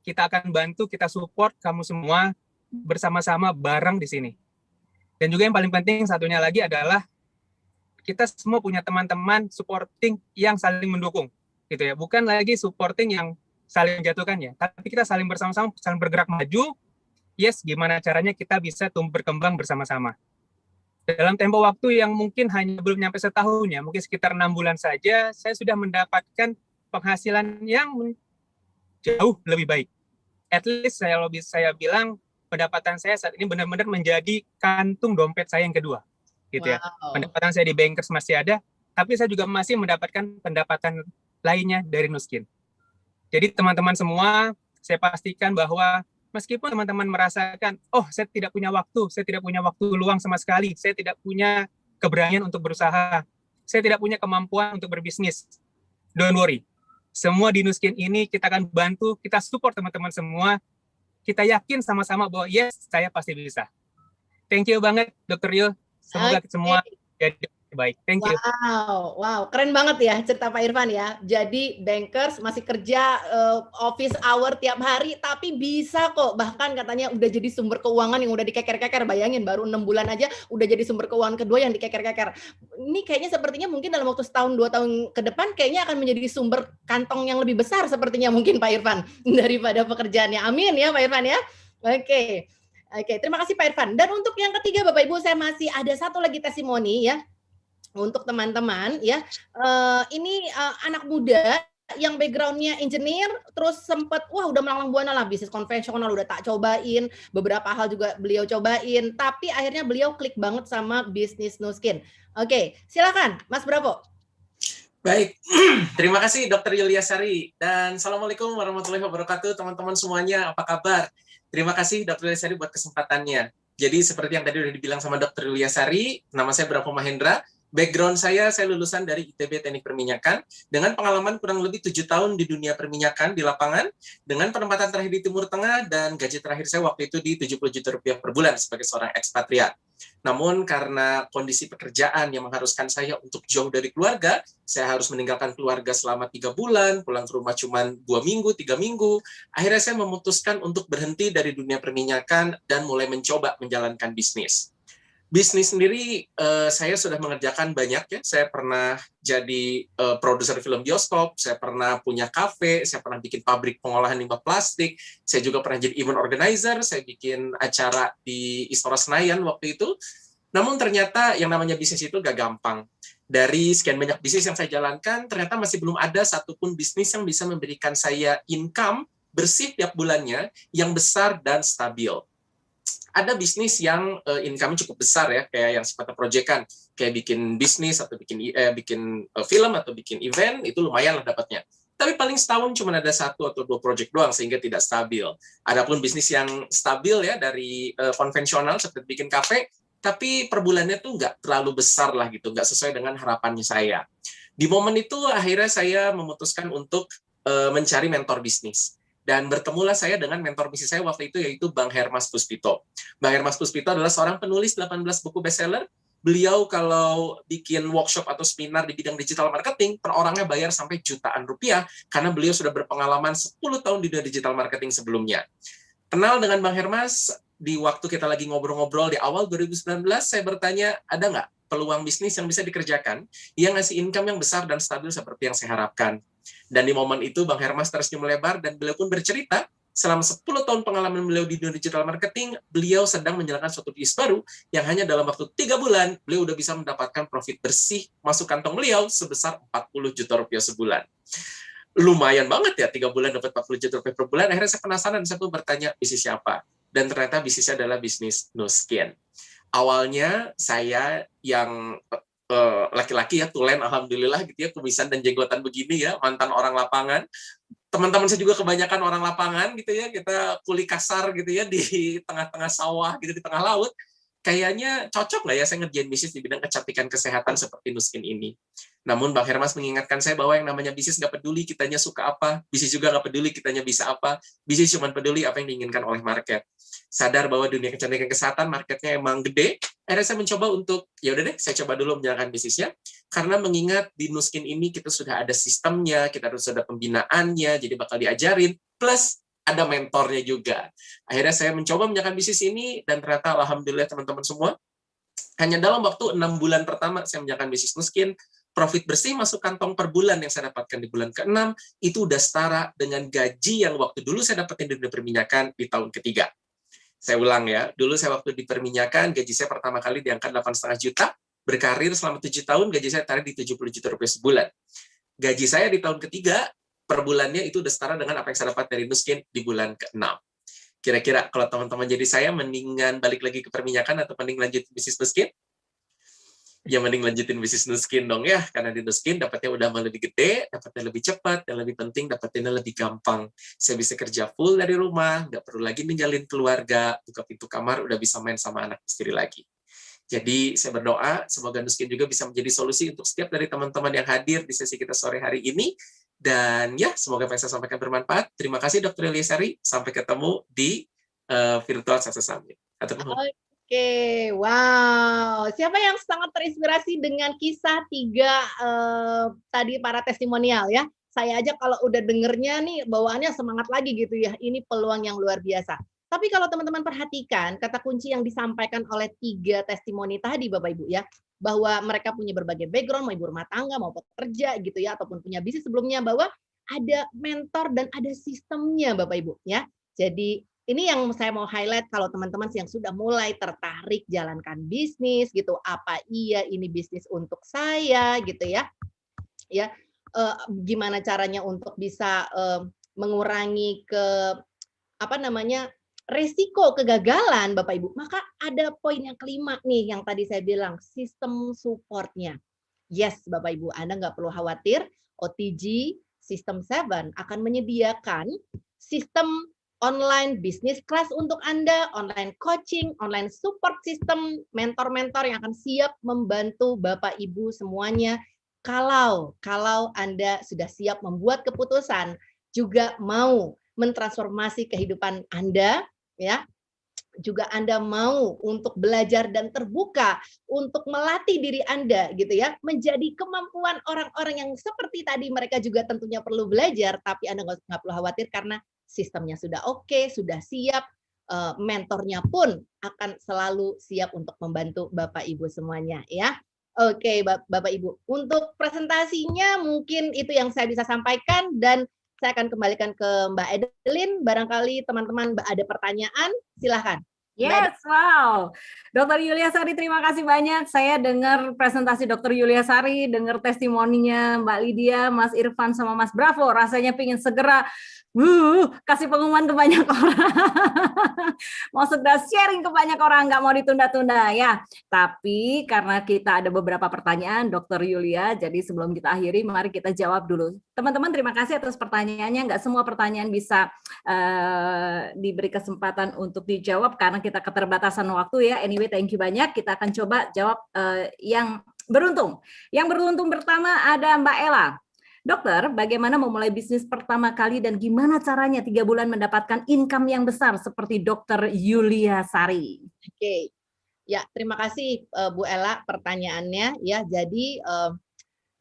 Kita akan bantu, kita support kamu semua bersama-sama bareng di sini. Dan juga yang paling penting satunya lagi adalah kita semua punya teman-teman supporting yang saling mendukung, gitu ya. Bukan lagi supporting yang saling menjatuhkan ya, tapi kita saling bersama-sama, saling bergerak maju. Yes, gimana caranya kita bisa berkembang bersama-sama. Dalam tempo waktu yang mungkin hanya belum nyampe setahun ya, mungkin sekitar 6 bulan saja, saya sudah mendapatkan penghasilan yang jauh lebih baik. At least saya bilang pendapatan saya saat ini benar-benar menjadi kantung dompet saya yang kedua, gitu ya. Pendapatan saya di Bankers masih ada, tapi saya juga masih mendapatkan pendapatan lainnya dari Nuskin. Jadi teman-teman semua, saya pastikan bahwa meskipun teman-teman merasakan, oh saya tidak punya waktu luang sama sekali, saya tidak punya keberanian untuk berusaha, saya tidak punya kemampuan untuk berbisnis, don't worry. Semua di Nuskin ini kita akan bantu, kita support teman-teman semua. Kita yakin sama-sama bahwa yes, saya pasti bisa. Thank you banget, Dr. Yul. Semoga semua jadi baik. Thank you. Wow, keren banget ya cerita Pak Irfan ya. Jadi Bankers masih kerja office hour tiap hari, tapi bisa kok. Bahkan katanya udah jadi sumber keuangan yang udah dikeker-keker. Bayangin baru 6 bulan aja udah jadi sumber keuangan kedua yang dikeker-keker. Ini kayaknya sepertinya mungkin dalam waktu setahun 2 tahun ke depan kayaknya akan menjadi sumber kantong yang lebih besar sepertinya mungkin Pak Irfan daripada pekerjaannya. Amin ya Pak Irfan ya. Oke, terima kasih Pak Irfan. Dan untuk yang ketiga Bapak Ibu, saya masih ada satu lagi testimoni ya. Untuk teman-teman ya, ini anak muda yang background-nya engineer, terus sempat udah melanglang buana lah bisnis konvensional, udah tak cobain, beberapa hal juga beliau cobain, tapi akhirnya beliau klik banget sama bisnis Nuskin. Oke, silakan Mas Bravo. Baik, terima kasih Dr. Yulia Sari, dan Assalamualaikum warahmatullahi wabarakatuh teman-teman semuanya, apa kabar? Terima kasih Dr. Yulia Sari buat kesempatannya. Jadi seperti yang tadi udah dibilang sama Dr. Yulia Sari, nama saya Bravo Mahendra. Background saya lulusan dari ITB Teknik Perminyakan, dengan pengalaman kurang lebih 7 tahun di dunia perminyakan di lapangan, dengan penempatan terakhir di Timur Tengah, dan gaji terakhir saya waktu itu di 70 juta rupiah per bulan sebagai seorang ekspatriat. Namun karena kondisi pekerjaan yang mengharuskan saya untuk jauh dari keluarga, saya harus meninggalkan keluarga selama 3 bulan, pulang ke rumah cuma 2 minggu, 3 minggu, akhirnya saya memutuskan untuk berhenti dari dunia perminyakan dan mulai mencoba menjalankan bisnis. Bisnis sendiri saya sudah mengerjakan banyak ya. Saya pernah jadi produser film bioskop, saya pernah punya kafe, saya pernah bikin pabrik pengolahan limbah plastik, saya juga pernah jadi event organizer, saya bikin acara di Istora Senayan waktu itu. Namun ternyata yang namanya bisnis itu gak gampang. Dari sekian banyak bisnis yang saya jalankan, ternyata masih belum ada satupun bisnis yang bisa memberikan saya income bersih tiap bulannya yang besar dan stabil. Ada bisnis yang income cukup besar ya, kayak yang sifatnya proyekan, kayak bikin bisnis atau bikin film atau bikin event, itu lumayan lah dapatnya. Tapi paling setahun cuma ada 1 atau 2 proyek doang, sehingga tidak stabil. Adapun bisnis yang stabil ya, dari konvensional seperti bikin kafe, tapi per bulannya tuh nggak terlalu besar lah gitu, nggak sesuai dengan harapannya saya. Di momen itu akhirnya saya memutuskan untuk mencari mentor bisnis. Dan bertemulah saya dengan mentor bisnis saya waktu itu, yaitu Bang Hermas Puspito. Bang Hermas Puspito adalah seorang penulis 18 buku bestseller. Beliau kalau bikin workshop atau seminar di bidang digital marketing, per orangnya bayar sampai jutaan rupiah, karena beliau sudah berpengalaman 10 tahun di dunia digital marketing sebelumnya. Kenal dengan Bang Hermas, di waktu kita lagi ngobrol-ngobrol di awal 2019, saya bertanya, ada nggak peluang bisnis yang bisa dikerjakan, yang ngasih income yang besar dan stabil seperti yang saya harapkan. Dan di momen itu Bang Hermas tersenyum lebar dan beliau pun bercerita selama 10 tahun pengalaman beliau di dunia digital marketing, beliau sedang menjalankan suatu bisnis baru yang hanya dalam waktu 3 bulan, beliau udah bisa mendapatkan profit bersih masuk kantong beliau sebesar 40 juta rupiah sebulan. Lumayan banget ya, 3 bulan dapat 40 juta rupiah per bulan. Akhirnya saya penasaran, saya pun bertanya bisnis siapa. Dan ternyata bisnisnya adalah bisnis Nu-Skin. Awalnya saya yang laki-laki ya, tulen alhamdulillah gitu ya, kumisan dan jenggotan begini ya, mantan orang lapangan. Teman-teman saya juga kebanyakan orang lapangan gitu ya, kita kuli kasar gitu ya di tengah-tengah sawah gitu, di tengah laut. Kayaknya cocok nggak ya saya ngerjain bisnis di bidang kecantikan kesehatan seperti Nu-Skin ini. Namun Bang Hermas mengingatkan saya bahwa yang namanya bisnis nggak peduli kitanya suka apa, bisnis juga nggak peduli kitanya bisa apa, bisnis cuma peduli apa yang diinginkan oleh market. Sadar bahwa dunia kecantikan kesehatan marketnya emang gede, akhirnya saya mencoba untuk, ya udah deh, saya coba dulu menjalankan bisnisnya, karena mengingat di Nu-Skin ini kita sudah ada sistemnya, kita sudah ada pembinaannya, jadi bakal diajarin, plus ada mentornya juga. Akhirnya saya mencoba menjalankan bisnis ini, dan ternyata alhamdulillah teman-teman semua, hanya dalam waktu 6 bulan pertama saya menjalankan bisnis Nu-Skin, profit bersih masuk kantong per bulan yang saya dapatkan di bulan ke-6, itu udah setara dengan gaji yang waktu dulu saya dapetin di dunia perminyakan di tahun ketiga. Saya ulang ya, dulu saya waktu di perminyakan, gaji saya pertama kali diangkat 8,5 juta, berkarir selama 7 tahun, gaji saya tarik di 70 juta rupiah sebulan. Gaji saya di tahun ketiga, per bulannya itu udah setara dengan apa yang saya dapat dari Nu-Skin di bulan ke-6. Kira-kira kalau teman-teman jadi saya, mendingan balik lagi ke perminyakan atau mending lanjut bisnis Nu-Skin? Ya mending lanjutin bisnis Nu-Skin dong ya, karena di Nu-Skin dapatnya udah lebih gede, dapatnya lebih cepat, dan lebih penting dapatnya lebih gampang. Saya bisa kerja full dari rumah, nggak perlu lagi ninggalin keluarga, buka pintu kamar, udah bisa main sama anak istri lagi. Jadi saya berdoa, semoga Nu-Skin juga bisa menjadi solusi untuk setiap dari teman-teman yang hadir di sesi kita sore hari ini. Dan ya, semoga apa yang saya sampaikan bermanfaat. Terima kasih Dr. Yulia Sari, sampai ketemu di Virtual Success Summit. Oke, wow. Siapa yang sangat terinspirasi dengan kisah 3 tadi para testimonial ya? Saya aja kalau udah dengernya nih bawaannya semangat lagi gitu ya. Ini peluang yang luar biasa. Tapi kalau teman-teman perhatikan kata kunci yang disampaikan oleh 3 testimoni tadi Bapak Ibu ya, bahwa mereka punya berbagai background, mau ibu rumah tangga, mau pekerja gitu ya, ataupun punya bisnis sebelumnya, bahwa ada mentor dan ada sistemnya Bapak Ibu ya. Jadi ini yang saya mau highlight kalau teman-teman yang sudah mulai tertarik jalankan bisnis gitu, apa iya ini bisnis untuk saya gitu ya, gimana caranya untuk bisa mengurangi resiko kegagalan Bapak Ibu. Maka ada poin yang kelima nih yang tadi saya bilang, sistem supportnya. Yes Bapak Ibu, Anda nggak perlu khawatir, OTG System 7 akan menyediakan sistem online business class untuk Anda, online coaching, online support system, mentor-mentor yang akan siap membantu Bapak Ibu semuanya. Kalau Anda sudah siap membuat keputusan, juga mau mentransformasi kehidupan Anda, ya, juga Anda mau untuk belajar dan terbuka untuk melatih diri Anda gitu ya, menjadi kemampuan orang-orang yang seperti tadi, mereka juga tentunya perlu belajar, tapi Anda nggak perlu khawatir karena sistemnya sudah oke, sudah siap, mentornya pun akan selalu siap untuk membantu Bapak Ibu semuanya ya. Oke, Bapak Ibu, untuk presentasinya mungkin itu yang saya bisa sampaikan, dan saya akan kembalikan ke Mbak Edelin. Barangkali teman-teman ada pertanyaan, silahkan. Yes, wow. Dr. Yulia Sari, terima kasih banyak. Saya dengar presentasi Dr. Yulia Sari, dengar testimoninya Mbak Lydia, Mas Irfan, sama Mas Bravo. Rasanya pengen segera kasih pengumuman ke banyak orang. Mau segera sharing ke banyak orang, nggak mau ditunda-tunda ya. Tapi karena kita ada beberapa pertanyaan, Dr. Yulia, jadi sebelum kita akhiri, mari kita jawab dulu. Teman-teman, terima kasih atas pertanyaannya. Nggak semua pertanyaan bisa diberi kesempatan untuk dijawab karena kita keterbatasan waktu ya. Anyway, thank you banyak. Kita akan coba jawab yang beruntung. Yang beruntung pertama ada Mbak Ella. Dokter, bagaimana memulai bisnis pertama kali dan gimana caranya 3 bulan mendapatkan income yang besar seperti Dr. Yulia Sari? Oke, ya terima kasih Bu Ella pertanyaannya ya. Jadi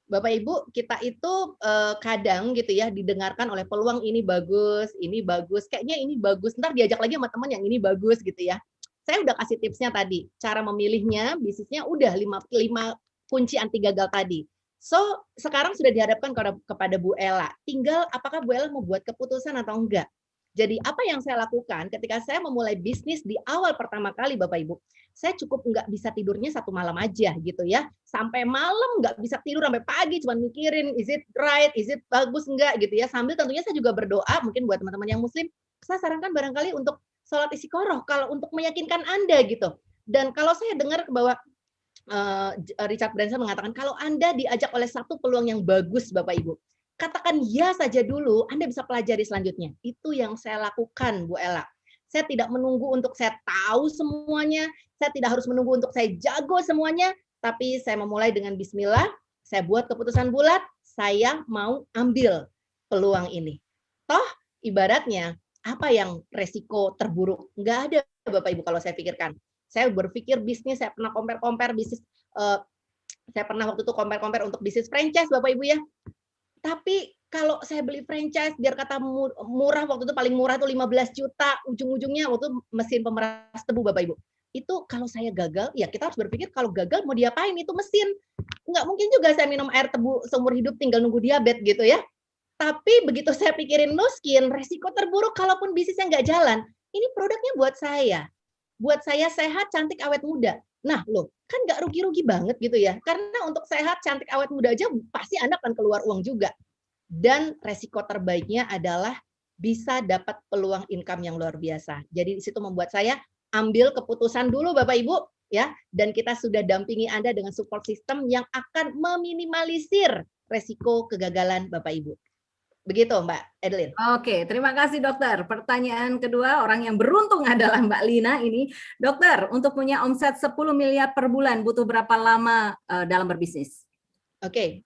Bapak Ibu, kita itu kadang gitu ya didengarkan oleh peluang ini bagus, kayaknya ini bagus. Ntar diajak lagi sama teman yang ini bagus gitu ya. Saya udah kasih tipsnya tadi, cara memilihnya, bisnisnya udah 5 kunci anti gagal tadi. So, sekarang sudah dihadapkan kepada Bu Ella. Tinggal apakah Bu Ella mau buat keputusan atau enggak. Jadi apa yang saya lakukan ketika saya memulai bisnis di awal pertama kali Bapak Ibu, saya cukup nggak bisa tidurnya 1 malam aja gitu ya. Sampai malam nggak bisa tidur sampai pagi, cuma mikirin is it right, is it bagus enggak gitu ya. Sambil tentunya saya juga berdoa, mungkin buat teman-teman yang muslim, saya sarankan barangkali untuk sholat istiqoroh kalau untuk meyakinkan Anda gitu. Dan kalau saya dengar bahwa Richard Branson mengatakan kalau Anda diajak oleh satu peluang yang bagus Bapak Ibu, katakan ya saja dulu, Anda bisa pelajari selanjutnya. Itu yang saya lakukan, Bu Ella. Saya tidak menunggu untuk saya tahu semuanya, saya tidak harus menunggu untuk saya jago semuanya, tapi saya memulai dengan bismillah, saya buat keputusan bulat, saya mau ambil peluang ini. Toh, ibaratnya, apa yang resiko terburuk? Nggak ada, Bapak Ibu, kalau saya pikirkan. Saya berpikir bisnis, saya pernah compare bisnis, saya pernah waktu itu compare untuk bisnis franchise, Bapak Ibu ya. Tapi kalau saya beli franchise, biar kata murah, waktu itu paling murah itu 15 juta, ujung-ujungnya waktu itu mesin pemeras tebu Bapak Ibu. Itu kalau saya gagal, ya kita harus berpikir kalau gagal mau diapain itu mesin. Nggak mungkin juga saya minum air tebu seumur hidup tinggal nunggu diabetes gitu ya. Tapi begitu saya pikirin Nuskin, resiko terburuk kalaupun bisnisnya nggak jalan, ini produknya buat saya. Buat saya sehat, cantik, awet muda. Nah loh, kan nggak rugi-rugi banget gitu ya. Karena untuk sehat, cantik, awet muda aja pasti Anda akan keluar uang juga. Dan resiko terbaiknya adalah bisa dapat peluang income yang luar biasa. Jadi di situ membuat saya ambil keputusan dulu Bapak Ibu ya, dan kita sudah dampingi Anda dengan support system yang akan meminimalisir resiko kegagalan Bapak Ibu. Begitu Mbak Edelin. Oke, terima kasih dokter. Pertanyaan kedua, orang yang beruntung adalah Mbak Lina ini. Dokter, untuk punya omset 10 miliar per bulan butuh berapa lama dalam berbisnis? Oke,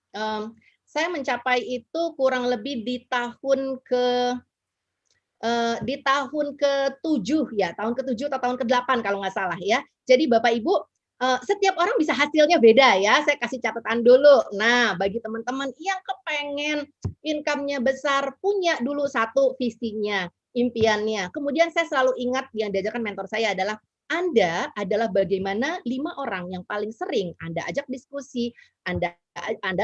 saya mencapai itu kurang lebih di tahun ke-7 ya, tahun ke-7 atau tahun ke-8 kalau nggak salah ya. Jadi Bapak Ibu, setiap orang bisa hasilnya beda ya. Saya kasih catatan dulu. Nah, bagi teman-teman yang kepengen income-nya besar, punya dulu satu visinya, impiannya. Kemudian saya selalu ingat yang diajarkan mentor saya adalah Anda adalah bagaimana 5 orang yang paling sering Anda ajak diskusi, Anda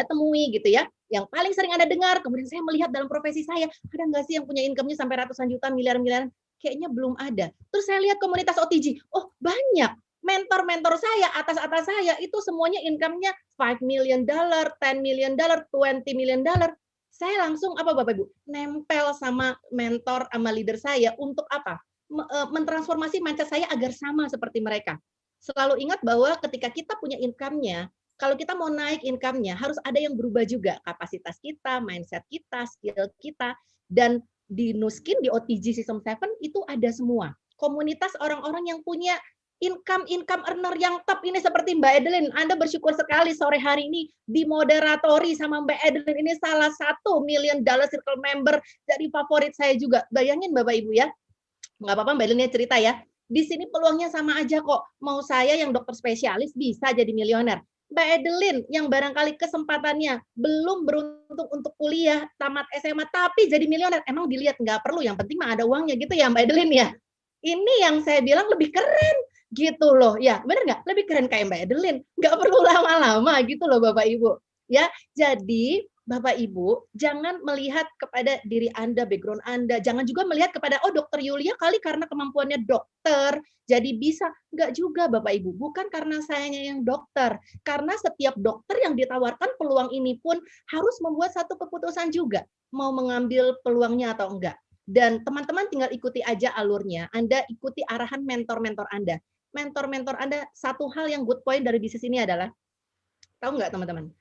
temui gitu ya, yang paling sering Anda dengar. Kemudian saya melihat dalam profesi saya, ada nggak sih yang punya income-nya sampai ratusan juta, miliar-miliaran? Kayaknya belum ada. Terus saya lihat komunitas OTG, oh banyak. Mentor-mentor saya, atas-atas saya, itu semuanya income-nya $5 million, $10 million, $20 million. Saya langsung apa Bapak Ibu? Nempel sama mentor, sama leader saya untuk apa? Mentransformasi mindset saya agar sama seperti mereka. Selalu ingat bahwa ketika kita punya income-nya, kalau kita mau naik income-nya, harus ada yang berubah juga. Kapasitas kita, mindset kita, skill kita. Dan di Nuskin, di OTG System 7, itu ada semua. Komunitas orang-orang yang punya income earner yang top ini seperti Mbak Edelin. Anda bersyukur sekali sore hari ini dimoderatori sama Mbak Edelin. Ini salah satu $1 million circle member dari favorit saya juga. Bayangin Bapak Ibu ya. Nggak apa-apa Mbak Edelinnya cerita ya. Di sini peluangnya sama aja kok. Mau saya yang dokter spesialis bisa jadi milioner. Mbak Edelin yang barangkali kesempatannya belum beruntung untuk kuliah, tamat SMA, tapi jadi milioner. Emang dilihat nggak perlu, yang penting mah ada uangnya gitu ya Mbak Edelin ya. Ini yang saya bilang lebih keren gitu loh. Ya, benar nggak? Lebih keren kayak Mbak Edelin. Nggak perlu lama-lama gitu loh Bapak Ibu. Ya, jadi Bapak Ibu, jangan melihat kepada diri Anda, background Anda. Jangan juga melihat kepada, oh dokter Yulia kali karena kemampuannya dokter, jadi bisa. Nggak juga Bapak Ibu, bukan karena sayanya yang dokter. Karena setiap dokter yang ditawarkan peluang ini pun harus membuat satu keputusan juga. Mau mengambil peluangnya atau enggak. Dan teman-teman tinggal ikuti aja alurnya. Anda ikuti arahan mentor-mentor Anda. Mentor-mentor Anda, satu hal yang good point dari bisnis ini adalah, tahu nggak teman-teman?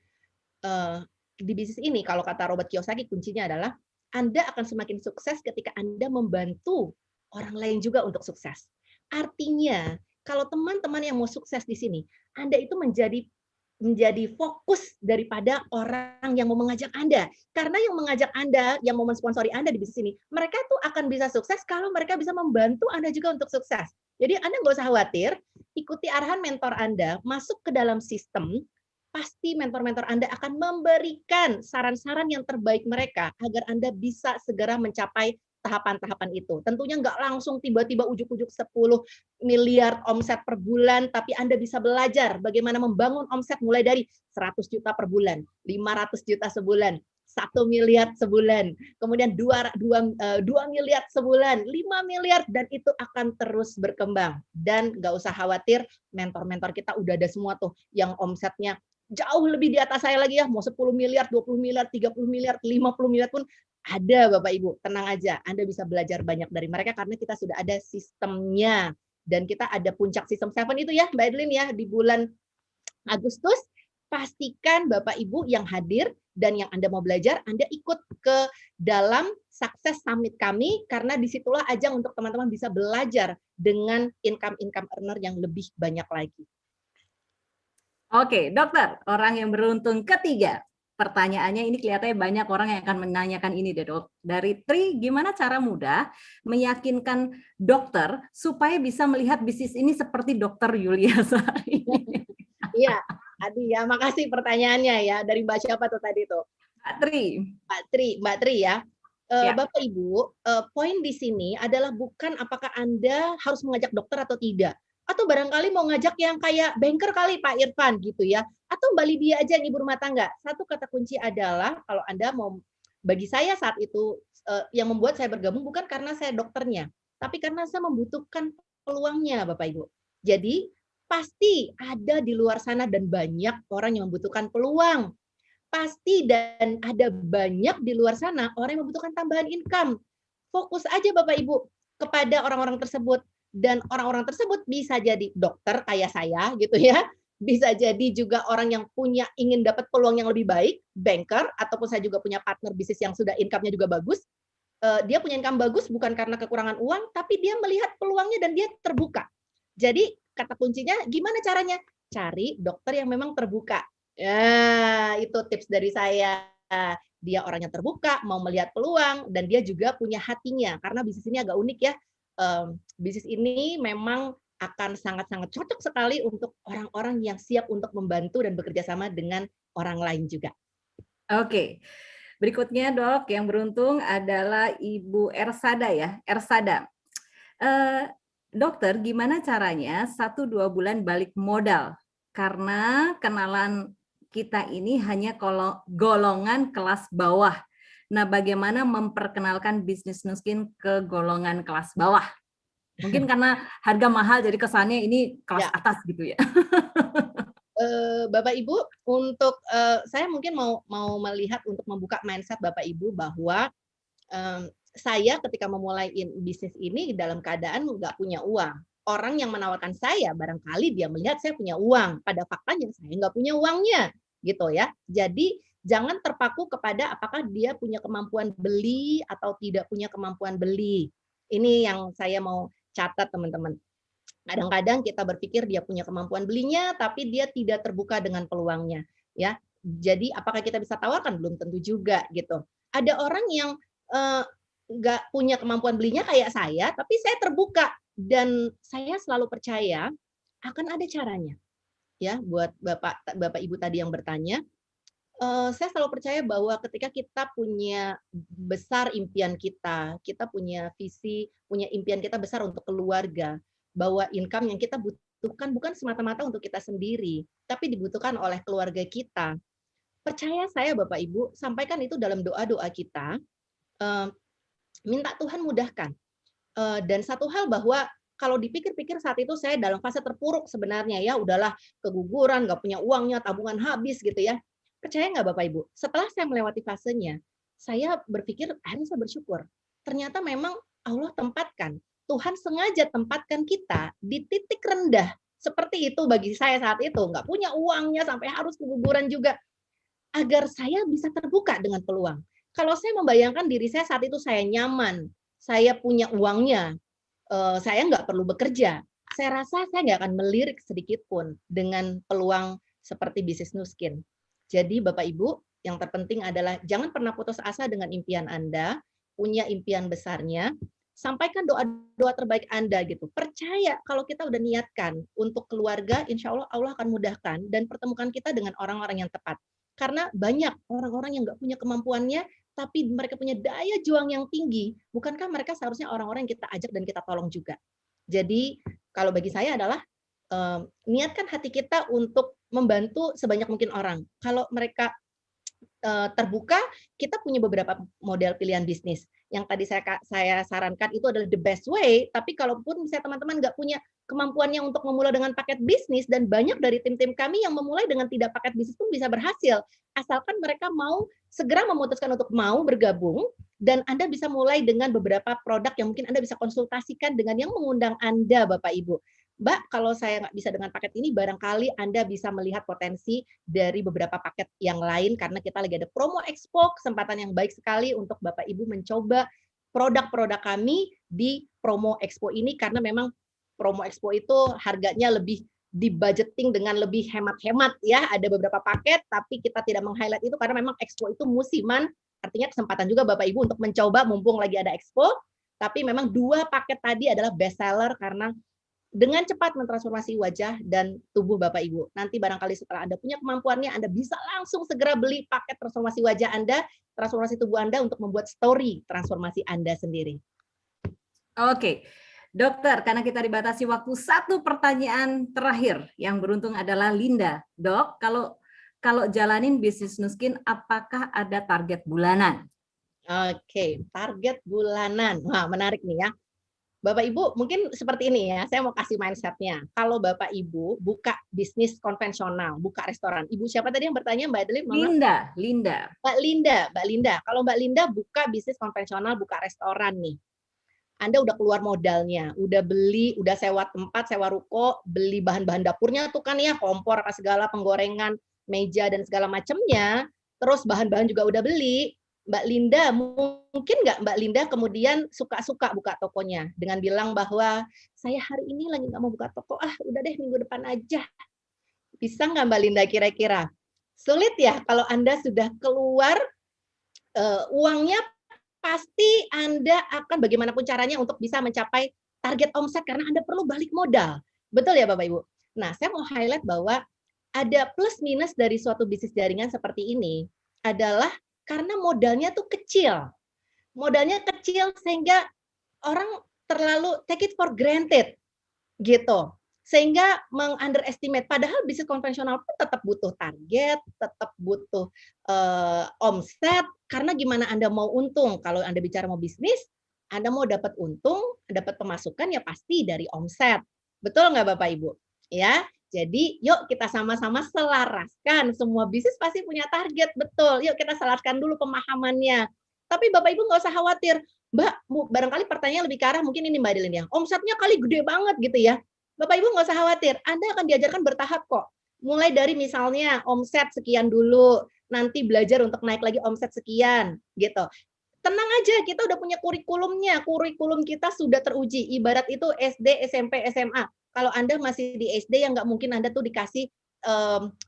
Di bisnis ini, kalau kata Robert Kiyosaki, kuncinya adalah Anda akan semakin sukses ketika Anda membantu orang lain juga untuk sukses. Artinya, kalau teman-teman yang mau sukses di sini, Anda itu menjadi fokus daripada orang yang mau mengajak Anda. Karena yang mengajak Anda, yang mau mensponsori Anda di bisnis ini, mereka tuh akan bisa sukses kalau mereka bisa membantu Anda juga untuk sukses. Jadi Anda nggak usah khawatir, ikuti arahan mentor Anda, masuk ke dalam sistem, pasti mentor-mentor Anda akan memberikan saran-saran yang terbaik mereka agar Anda bisa segera mencapai tahapan-tahapan itu. Tentunya nggak langsung tiba-tiba ujuk-ujuk 10 miliar omset per bulan, tapi Anda bisa belajar bagaimana membangun omset mulai dari 100 juta per bulan, 500 juta sebulan, 1 miliar sebulan, kemudian 2 miliar sebulan, 5 miliar, dan itu akan terus berkembang. Dan nggak usah khawatir, mentor-mentor kita udah ada semua tuh yang omsetnya jauh lebih di atas saya lagi ya, mau 10 miliar, 20 miliar, 30 miliar, 50 miliar pun ada Bapak Ibu. Tenang aja, Anda bisa belajar banyak dari mereka karena kita sudah ada sistemnya. Dan kita ada puncak sistem 7 itu ya Mbak Edelin ya, di bulan Agustus. Pastikan Bapak Ibu yang hadir dan yang Anda mau belajar, Anda ikut ke dalam Success Summit kami, karena disitulah ajang untuk teman-teman bisa belajar dengan income earner yang lebih banyak lagi. Oke, dokter, orang yang beruntung ketiga. Pertanyaannya ini kelihatannya banyak orang yang akan menanyakan ini deh dok. Dari Tri, gimana cara mudah meyakinkan dokter supaya bisa melihat bisnis ini seperti dokter Yulia Sari? Iya, Adi ya, makasih pertanyaannya ya. Dari Mbak siapa tuh tadi tuh? Mbak Tri ya. Bapak Ibu, poin di sini adalah bukan apakah Anda harus mengajak dokter atau tidak. Atau barangkali mau ngajak yang kayak banker kali Pak Irfan gitu ya. Atau Mbak Lydia aja yang ibu rumah tangga. Satu kata kunci adalah kalau Anda mau, bagi saya saat itu yang membuat saya bergabung bukan karena saya dokternya, tapi karena saya membutuhkan peluangnya Bapak Ibu. Jadi pasti ada di luar sana dan banyak orang yang membutuhkan peluang. Pasti dan ada banyak di luar sana orang yang membutuhkan tambahan income. Fokus aja Bapak Ibu kepada orang-orang tersebut. Dan orang-orang tersebut bisa jadi dokter kayak saya gitu ya. Bisa jadi juga orang yang ingin dapat peluang yang lebih baik, banker, ataupun saya juga punya partner bisnis yang sudah income-nya juga bagus. Dia punya income bagus bukan karena kekurangan uang, tapi dia melihat peluangnya dan dia terbuka. Jadi kata kuncinya gimana caranya? Cari dokter yang memang terbuka. Ya, itu tips dari saya. Dia orangnya terbuka, mau melihat peluang, dan dia juga punya hatinya. Karena bisnis ini agak unik ya. Bisnis ini memang akan sangat-sangat cocok sekali untuk orang-orang yang siap untuk membantu dan bekerja sama dengan orang lain juga. Oke. Berikutnya dok, yang beruntung adalah Ibu Ersada ya. Ersada. Dokter, gimana caranya 1-2 bulan balik modal? Karena kenalan kita ini hanya golongan kelas bawah. Nah, bagaimana memperkenalkan bisnis nuskin ke golongan kelas bawah? Mungkin karena harga mahal jadi kesannya ini kelas atas gitu ya. Bapak Ibu, untuk saya mungkin mau melihat untuk membuka mindset Bapak Ibu bahwa saya ketika memulai bisnis ini dalam keadaan nggak punya uang. Orang yang menawarkan saya barangkali dia melihat saya punya uang. Pada faktanya saya nggak punya uangnya, gitu ya. Jadi jangan terpaku kepada apakah dia punya kemampuan beli atau tidak punya kemampuan beli. Ini yang saya mau catat teman-teman. Kadang-kadang kita berpikir dia punya kemampuan belinya, tapi dia tidak terbuka dengan peluangnya. Ya, jadi apakah kita bisa tawarkan? Belum tentu juga gitu. Ada orang yang nggak punya kemampuan belinya kayak saya, tapi saya terbuka dan saya selalu percaya akan ada caranya. Ya, buat Bapak Ibu tadi yang bertanya. Saya selalu percaya bahwa ketika kita punya besar impian kita punya visi, punya impian kita besar untuk keluarga, bahwa income yang kita butuhkan bukan semata-mata untuk kita sendiri, tapi dibutuhkan oleh keluarga kita. Percaya saya Bapak Ibu, sampaikan itu dalam doa-doa kita, minta Tuhan mudahkan. Dan satu hal bahwa kalau dipikir-pikir saat itu saya dalam fase terpuruk sebenarnya ya, udahlah keguguran, nggak punya uangnya, tabungan habis gitu ya. Percaya nggak Bapak Ibu? Setelah saya melewati fasenya, saya berpikir, akhirnya saya bersyukur. Ternyata memang Allah tempatkan, Tuhan sengaja tempatkan kita di titik rendah. Seperti itu bagi saya saat itu. Nggak punya uangnya sampai harus keguguran juga. Agar saya bisa terbuka dengan peluang. Kalau saya membayangkan diri saya saat itu saya nyaman, saya punya uangnya, saya nggak perlu bekerja. Saya rasa saya nggak akan melirik sedikit pun dengan peluang seperti bisnis nuskin. Jadi Bapak Ibu, yang terpenting adalah jangan pernah putus asa dengan impian Anda, punya impian besarnya, sampaikan doa-doa terbaik Anda gitu. Percaya kalau kita udah niatkan untuk keluarga, insya Allah Allah akan mudahkan dan pertemukan kita dengan orang-orang yang tepat. Karena banyak orang-orang yang nggak punya kemampuannya, tapi mereka punya daya juang yang tinggi. Bukankah mereka seharusnya orang-orang yang kita ajak dan kita tolong juga? Jadi kalau bagi saya adalah niatkan hati kita untuk membantu sebanyak mungkin orang. Kalau mereka terbuka, kita punya beberapa model pilihan bisnis. Yang tadi saya sarankan itu adalah the best way, tapi kalaupun misalnya teman-teman nggak punya kemampuannya untuk memulai dengan paket bisnis, dan banyak dari tim-tim kami yang memulai dengan tidak paket bisnis pun bisa berhasil, asalkan mereka mau segera memutuskan untuk mau bergabung, dan Anda bisa mulai dengan beberapa produk yang mungkin Anda bisa konsultasikan dengan yang mengundang Anda, Bapak Ibu. Mbak, kalau saya nggak bisa dengan paket ini, barangkali Anda bisa melihat potensi dari beberapa paket yang lain, karena kita lagi ada promo expo, kesempatan yang baik sekali untuk Bapak Ibu mencoba produk-produk kami di promo expo ini, karena memang promo expo itu harganya lebih di budgeting dengan lebih hemat-hemat ya. Ada beberapa paket, tapi kita tidak meng-highlight itu karena memang expo itu musiman, artinya kesempatan juga Bapak Ibu untuk mencoba mumpung lagi ada expo. Tapi memang 2 paket tadi adalah best seller karena dengan cepat mentransformasi wajah dan tubuh Bapak Ibu. Nanti barangkali setelah Anda punya kemampuannya, Anda bisa langsung segera beli paket transformasi wajah Anda, transformasi tubuh Anda untuk membuat story transformasi Anda sendiri. Oke, dokter, karena kita dibatasi waktu, 1 pertanyaan terakhir yang beruntung adalah Linda. Dok, kalau jalanin bisnis Nuskin, apakah ada target bulanan? Oke, target bulanan. Wah, menarik nih ya. Bapak Ibu mungkin seperti ini ya, saya mau kasih mindset-nya. Kalau Bapak Ibu buka bisnis konvensional, buka restoran. Ibu siapa tadi yang bertanya, Mbak Adeline? Linda. Mbak Linda. Kalau Mbak Linda buka bisnis konvensional, buka restoran nih. Anda udah keluar modalnya, udah beli, udah sewa tempat, sewa ruko, beli bahan-bahan dapurnya tuh kan ya, kompor, apa segala, penggorengan, meja, dan segala macamnya. Terus bahan-bahan juga udah beli. Mbak Linda, mungkin nggak Mbak Linda kemudian suka-suka buka tokonya dengan bilang bahwa saya hari ini lagi nggak mau buka toko, udah deh minggu depan aja. Bisa nggak Mbak Linda kira-kira? Sulit ya kalau Anda sudah keluar uangnya, pasti Anda akan bagaimanapun caranya untuk bisa mencapai target omset karena Anda perlu balik modal. Betul ya Bapak Ibu? Nah, saya mau highlight bahwa ada plus minus dari suatu bisnis jaringan seperti ini adalah karena modalnya tuh kecil. Modalnya kecil sehingga orang terlalu take it for granted gitu. Sehingga meng-underestimate, padahal bisnis konvensional pun tetap butuh target, tetap butuh omset, karena gimana Anda mau untung? Kalau Anda bicara mau bisnis, Anda mau dapat untung, dapat pemasukan ya pasti dari omset. Betul nggak Bapak Ibu? Ya, jadi yuk kita sama-sama selaraskan. Semua bisnis pasti punya target, betul. Yuk kita selaraskan dulu pemahamannya. Tapi Bapak Ibu nggak usah khawatir. Mbak, barangkali pertanyaan lebih ke arah mungkin ini Mbak Adeline ya. Omsetnya kali gede banget gitu ya. Bapak Ibu nggak usah khawatir. Anda akan diajarkan bertahap kok. Mulai dari misalnya omset sekian dulu, nanti belajar untuk naik lagi omset sekian gitu. Tenang aja, kita udah punya kurikulumnya. Kurikulum kita sudah teruji. Ibarat itu SD, SMP, SMA. Kalau Anda masih di SD, yang nggak mungkin Anda tuh dikasih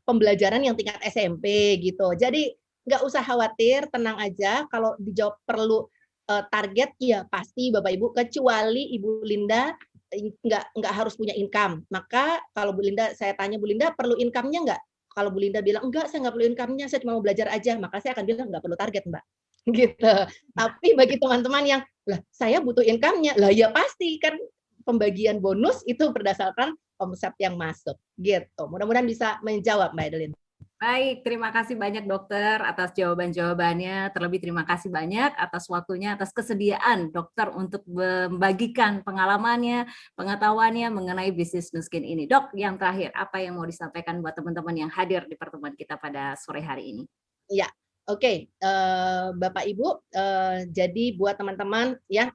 pembelajaran yang tingkat SMP gitu. Jadi nggak usah khawatir, tenang aja. Kalau dijawab perlu target, ya pasti Bapak Ibu. Kecuali Ibu Linda nggak harus punya income. Maka kalau Bu Linda, saya tanya Bu Linda, perlu income-nya nggak? Kalau Bu Linda bilang, enggak, saya nggak perlu income-nya, saya cuma mau belajar aja. Maka saya akan bilang, nggak perlu target, Mbak. Gitu. Tapi bagi teman-teman yang, lah saya butuh income-nya, lah ya pasti kan pembagian bonus itu berdasarkan omset yang masuk. Gitu. Mudah-mudahan bisa menjawab Mbak Adeline. Baik, terima kasih banyak dokter atas jawaban-jawabannya. Terlebih terima kasih banyak atas waktunya, atas kesediaan dokter untuk membagikan pengalamannya, pengetahuannya mengenai bisnis Nuskin ini. Dok, yang terakhir, apa yang mau disampaikan buat teman-teman yang hadir di pertemuan kita pada sore hari ini? Iya, oke. Bapak Ibu, jadi buat teman-teman ya,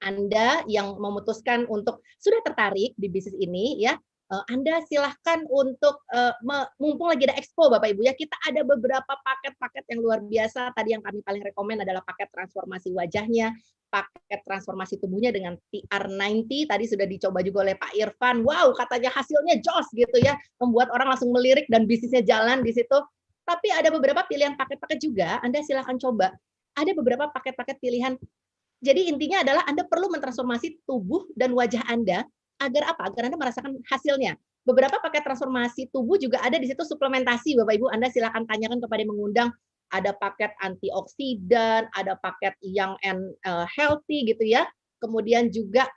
Anda yang memutuskan untuk sudah tertarik di bisnis ini ya, Anda silahkan untuk mumpung lagi ada expo Bapak Ibu ya, kita ada beberapa paket-paket yang luar biasa. Tadi yang kami paling rekomen adalah paket transformasi wajahnya, paket transformasi tubuhnya dengan TR90, tadi sudah dicoba juga oleh Pak Irfan. Wow, katanya hasilnya jos gitu ya, membuat orang langsung melirik dan bisnisnya jalan di situ. Tapi ada beberapa pilihan paket-paket juga, Anda silahkan coba. Ada beberapa paket-paket pilihan. Jadi intinya adalah Anda perlu mentransformasi tubuh dan wajah Anda agar apa? Agar Anda merasakan hasilnya. Beberapa paket transformasi tubuh juga ada di situ suplementasi, Bapak Ibu. Anda silakan tanyakan kepada yang mengundang. Ada paket antioksidan, ada paket young and healthy gitu ya. Kemudian juga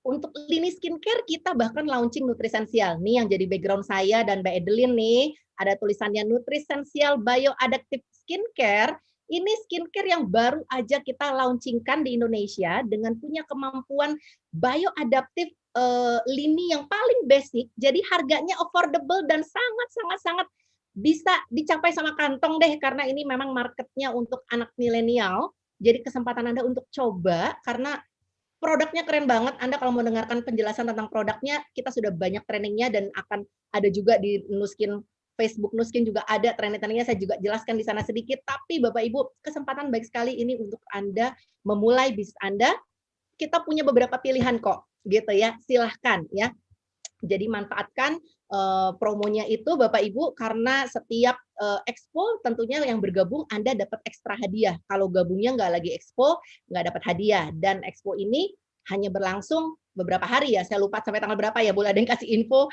untuk lini skincare kita bahkan launching Nutrisensial. Nih yang jadi background saya dan Mbak Adeline nih. ada tulisannya Nutrisensial Bioadaptive Skincare. Ini skincare yang baru aja kita launchingkan di Indonesia dengan punya kemampuan bioadaptive lini yang paling basic. Jadi harganya affordable dan sangat bisa dicapai sama kantong deh, karena ini memang marketnya untuk anak milenial. Jadi kesempatan Anda untuk coba, karena produknya keren banget. Anda kalau mau dengarkan penjelasan tentang produknya, kita sudah banyak trainingnya dan akan ada juga di Nuskin, Facebook Nuskin juga ada training-trainingnya, saya juga jelaskan di sana sedikit. Tapi Bapak Ibu, kesempatan baik sekali ini untuk Anda memulai bisnis Anda. Kita punya beberapa pilihan kok, gitu ya. Silahkan ya. Jadi manfaatkan promonya itu Bapak Ibu, karena setiap expo tentunya yang bergabung Anda dapat ekstra hadiah. Kalau gabungnya nggak lagi expo, nggak dapat hadiah. Dan expo ini hanya berlangsung beberapa hari ya, saya lupa sampai tanggal berapa ya, boleh ada yang kasih info,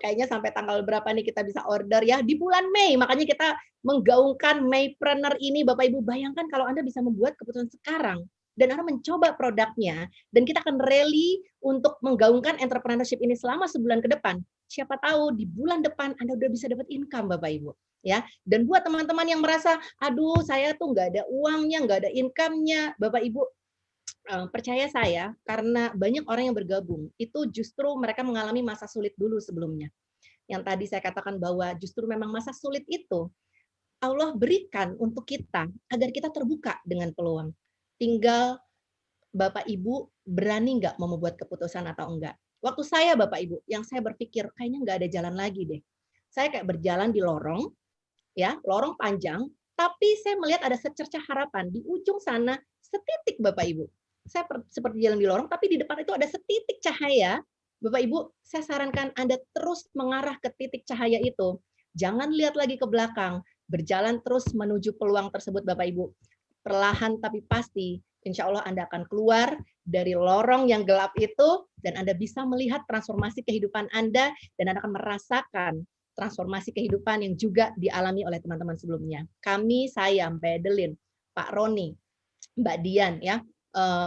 kayaknya sampai tanggal berapa nih kita bisa order ya, di bulan Mei, makanya kita menggaungkan Maypreneur ini. Bapak Ibu bayangkan kalau Anda bisa membuat keputusan sekarang, dan Anda mencoba produknya, dan kita akan rally untuk menggaungkan entrepreneurship ini selama sebulan ke depan. Siapa tahu di bulan depan Anda udah bisa dapat income Bapak Ibu. Ya, dan buat teman-teman yang merasa, aduh saya tuh nggak ada uangnya, nggak ada income-nya, Bapak Ibu, percaya saya, karena banyak orang yang bergabung, itu justru mereka mengalami masa sulit dulu sebelumnya. Yang tadi saya katakan bahwa justru memang masa sulit itu Allah berikan untuk kita, agar kita terbuka dengan peluang. Tinggal Bapak Ibu berani nggak mau membuat keputusan atau enggak. Waktu saya Bapak Ibu, yang saya berpikir kayaknya nggak ada jalan lagi deh. Saya kayak berjalan di lorong, ya, lorong panjang, tapi saya melihat ada secercah harapan di ujung sana, setitik Bapak Ibu. Saya seperti jalan di lorong, tapi di depan itu ada setitik cahaya. Bapak Ibu, saya sarankan Anda terus mengarah ke titik cahaya itu. Jangan lihat lagi ke belakang, berjalan terus menuju peluang tersebut Bapak Ibu. Perlahan tapi pasti, insya Allah Anda akan keluar dari lorong yang gelap itu, dan Anda bisa melihat transformasi kehidupan Anda, dan Anda akan merasakan transformasi kehidupan yang juga dialami oleh teman-teman sebelumnya. Kami, saya, Mbak Edelin, Pak Roni, Mbak Dian, ya,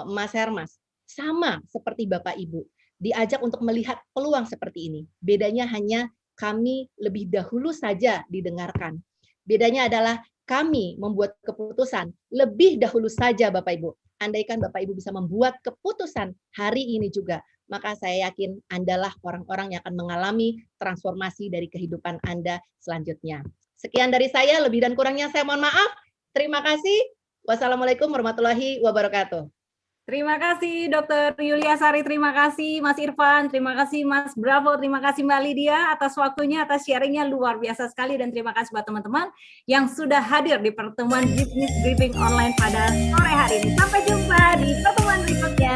Mas Hermas, sama seperti Bapak Ibu, diajak untuk melihat peluang seperti ini. Bedanya hanya kami lebih dahulu saja didengarkan. Bedanya adalah kami membuat keputusan lebih dahulu saja Bapak Ibu. Andaikan Bapak Ibu bisa membuat keputusan hari ini juga, maka saya yakin Andalah orang-orang yang akan mengalami transformasi dari kehidupan Anda selanjutnya. Sekian dari saya, lebih dan kurangnya saya mohon maaf. Terima kasih. Wassalamualaikum warahmatullahi wabarakatuh. Terima kasih Dr. Yulia Sari, terima kasih Mas Irfan, terima kasih Mas Bravo, terima kasih Mbak Lydia atas waktunya, atas sharingnya luar biasa sekali, dan terima kasih buat teman-teman yang sudah hadir di pertemuan Business Briefing Online pada sore hari ini. Sampai jumpa di pertemuan berikutnya.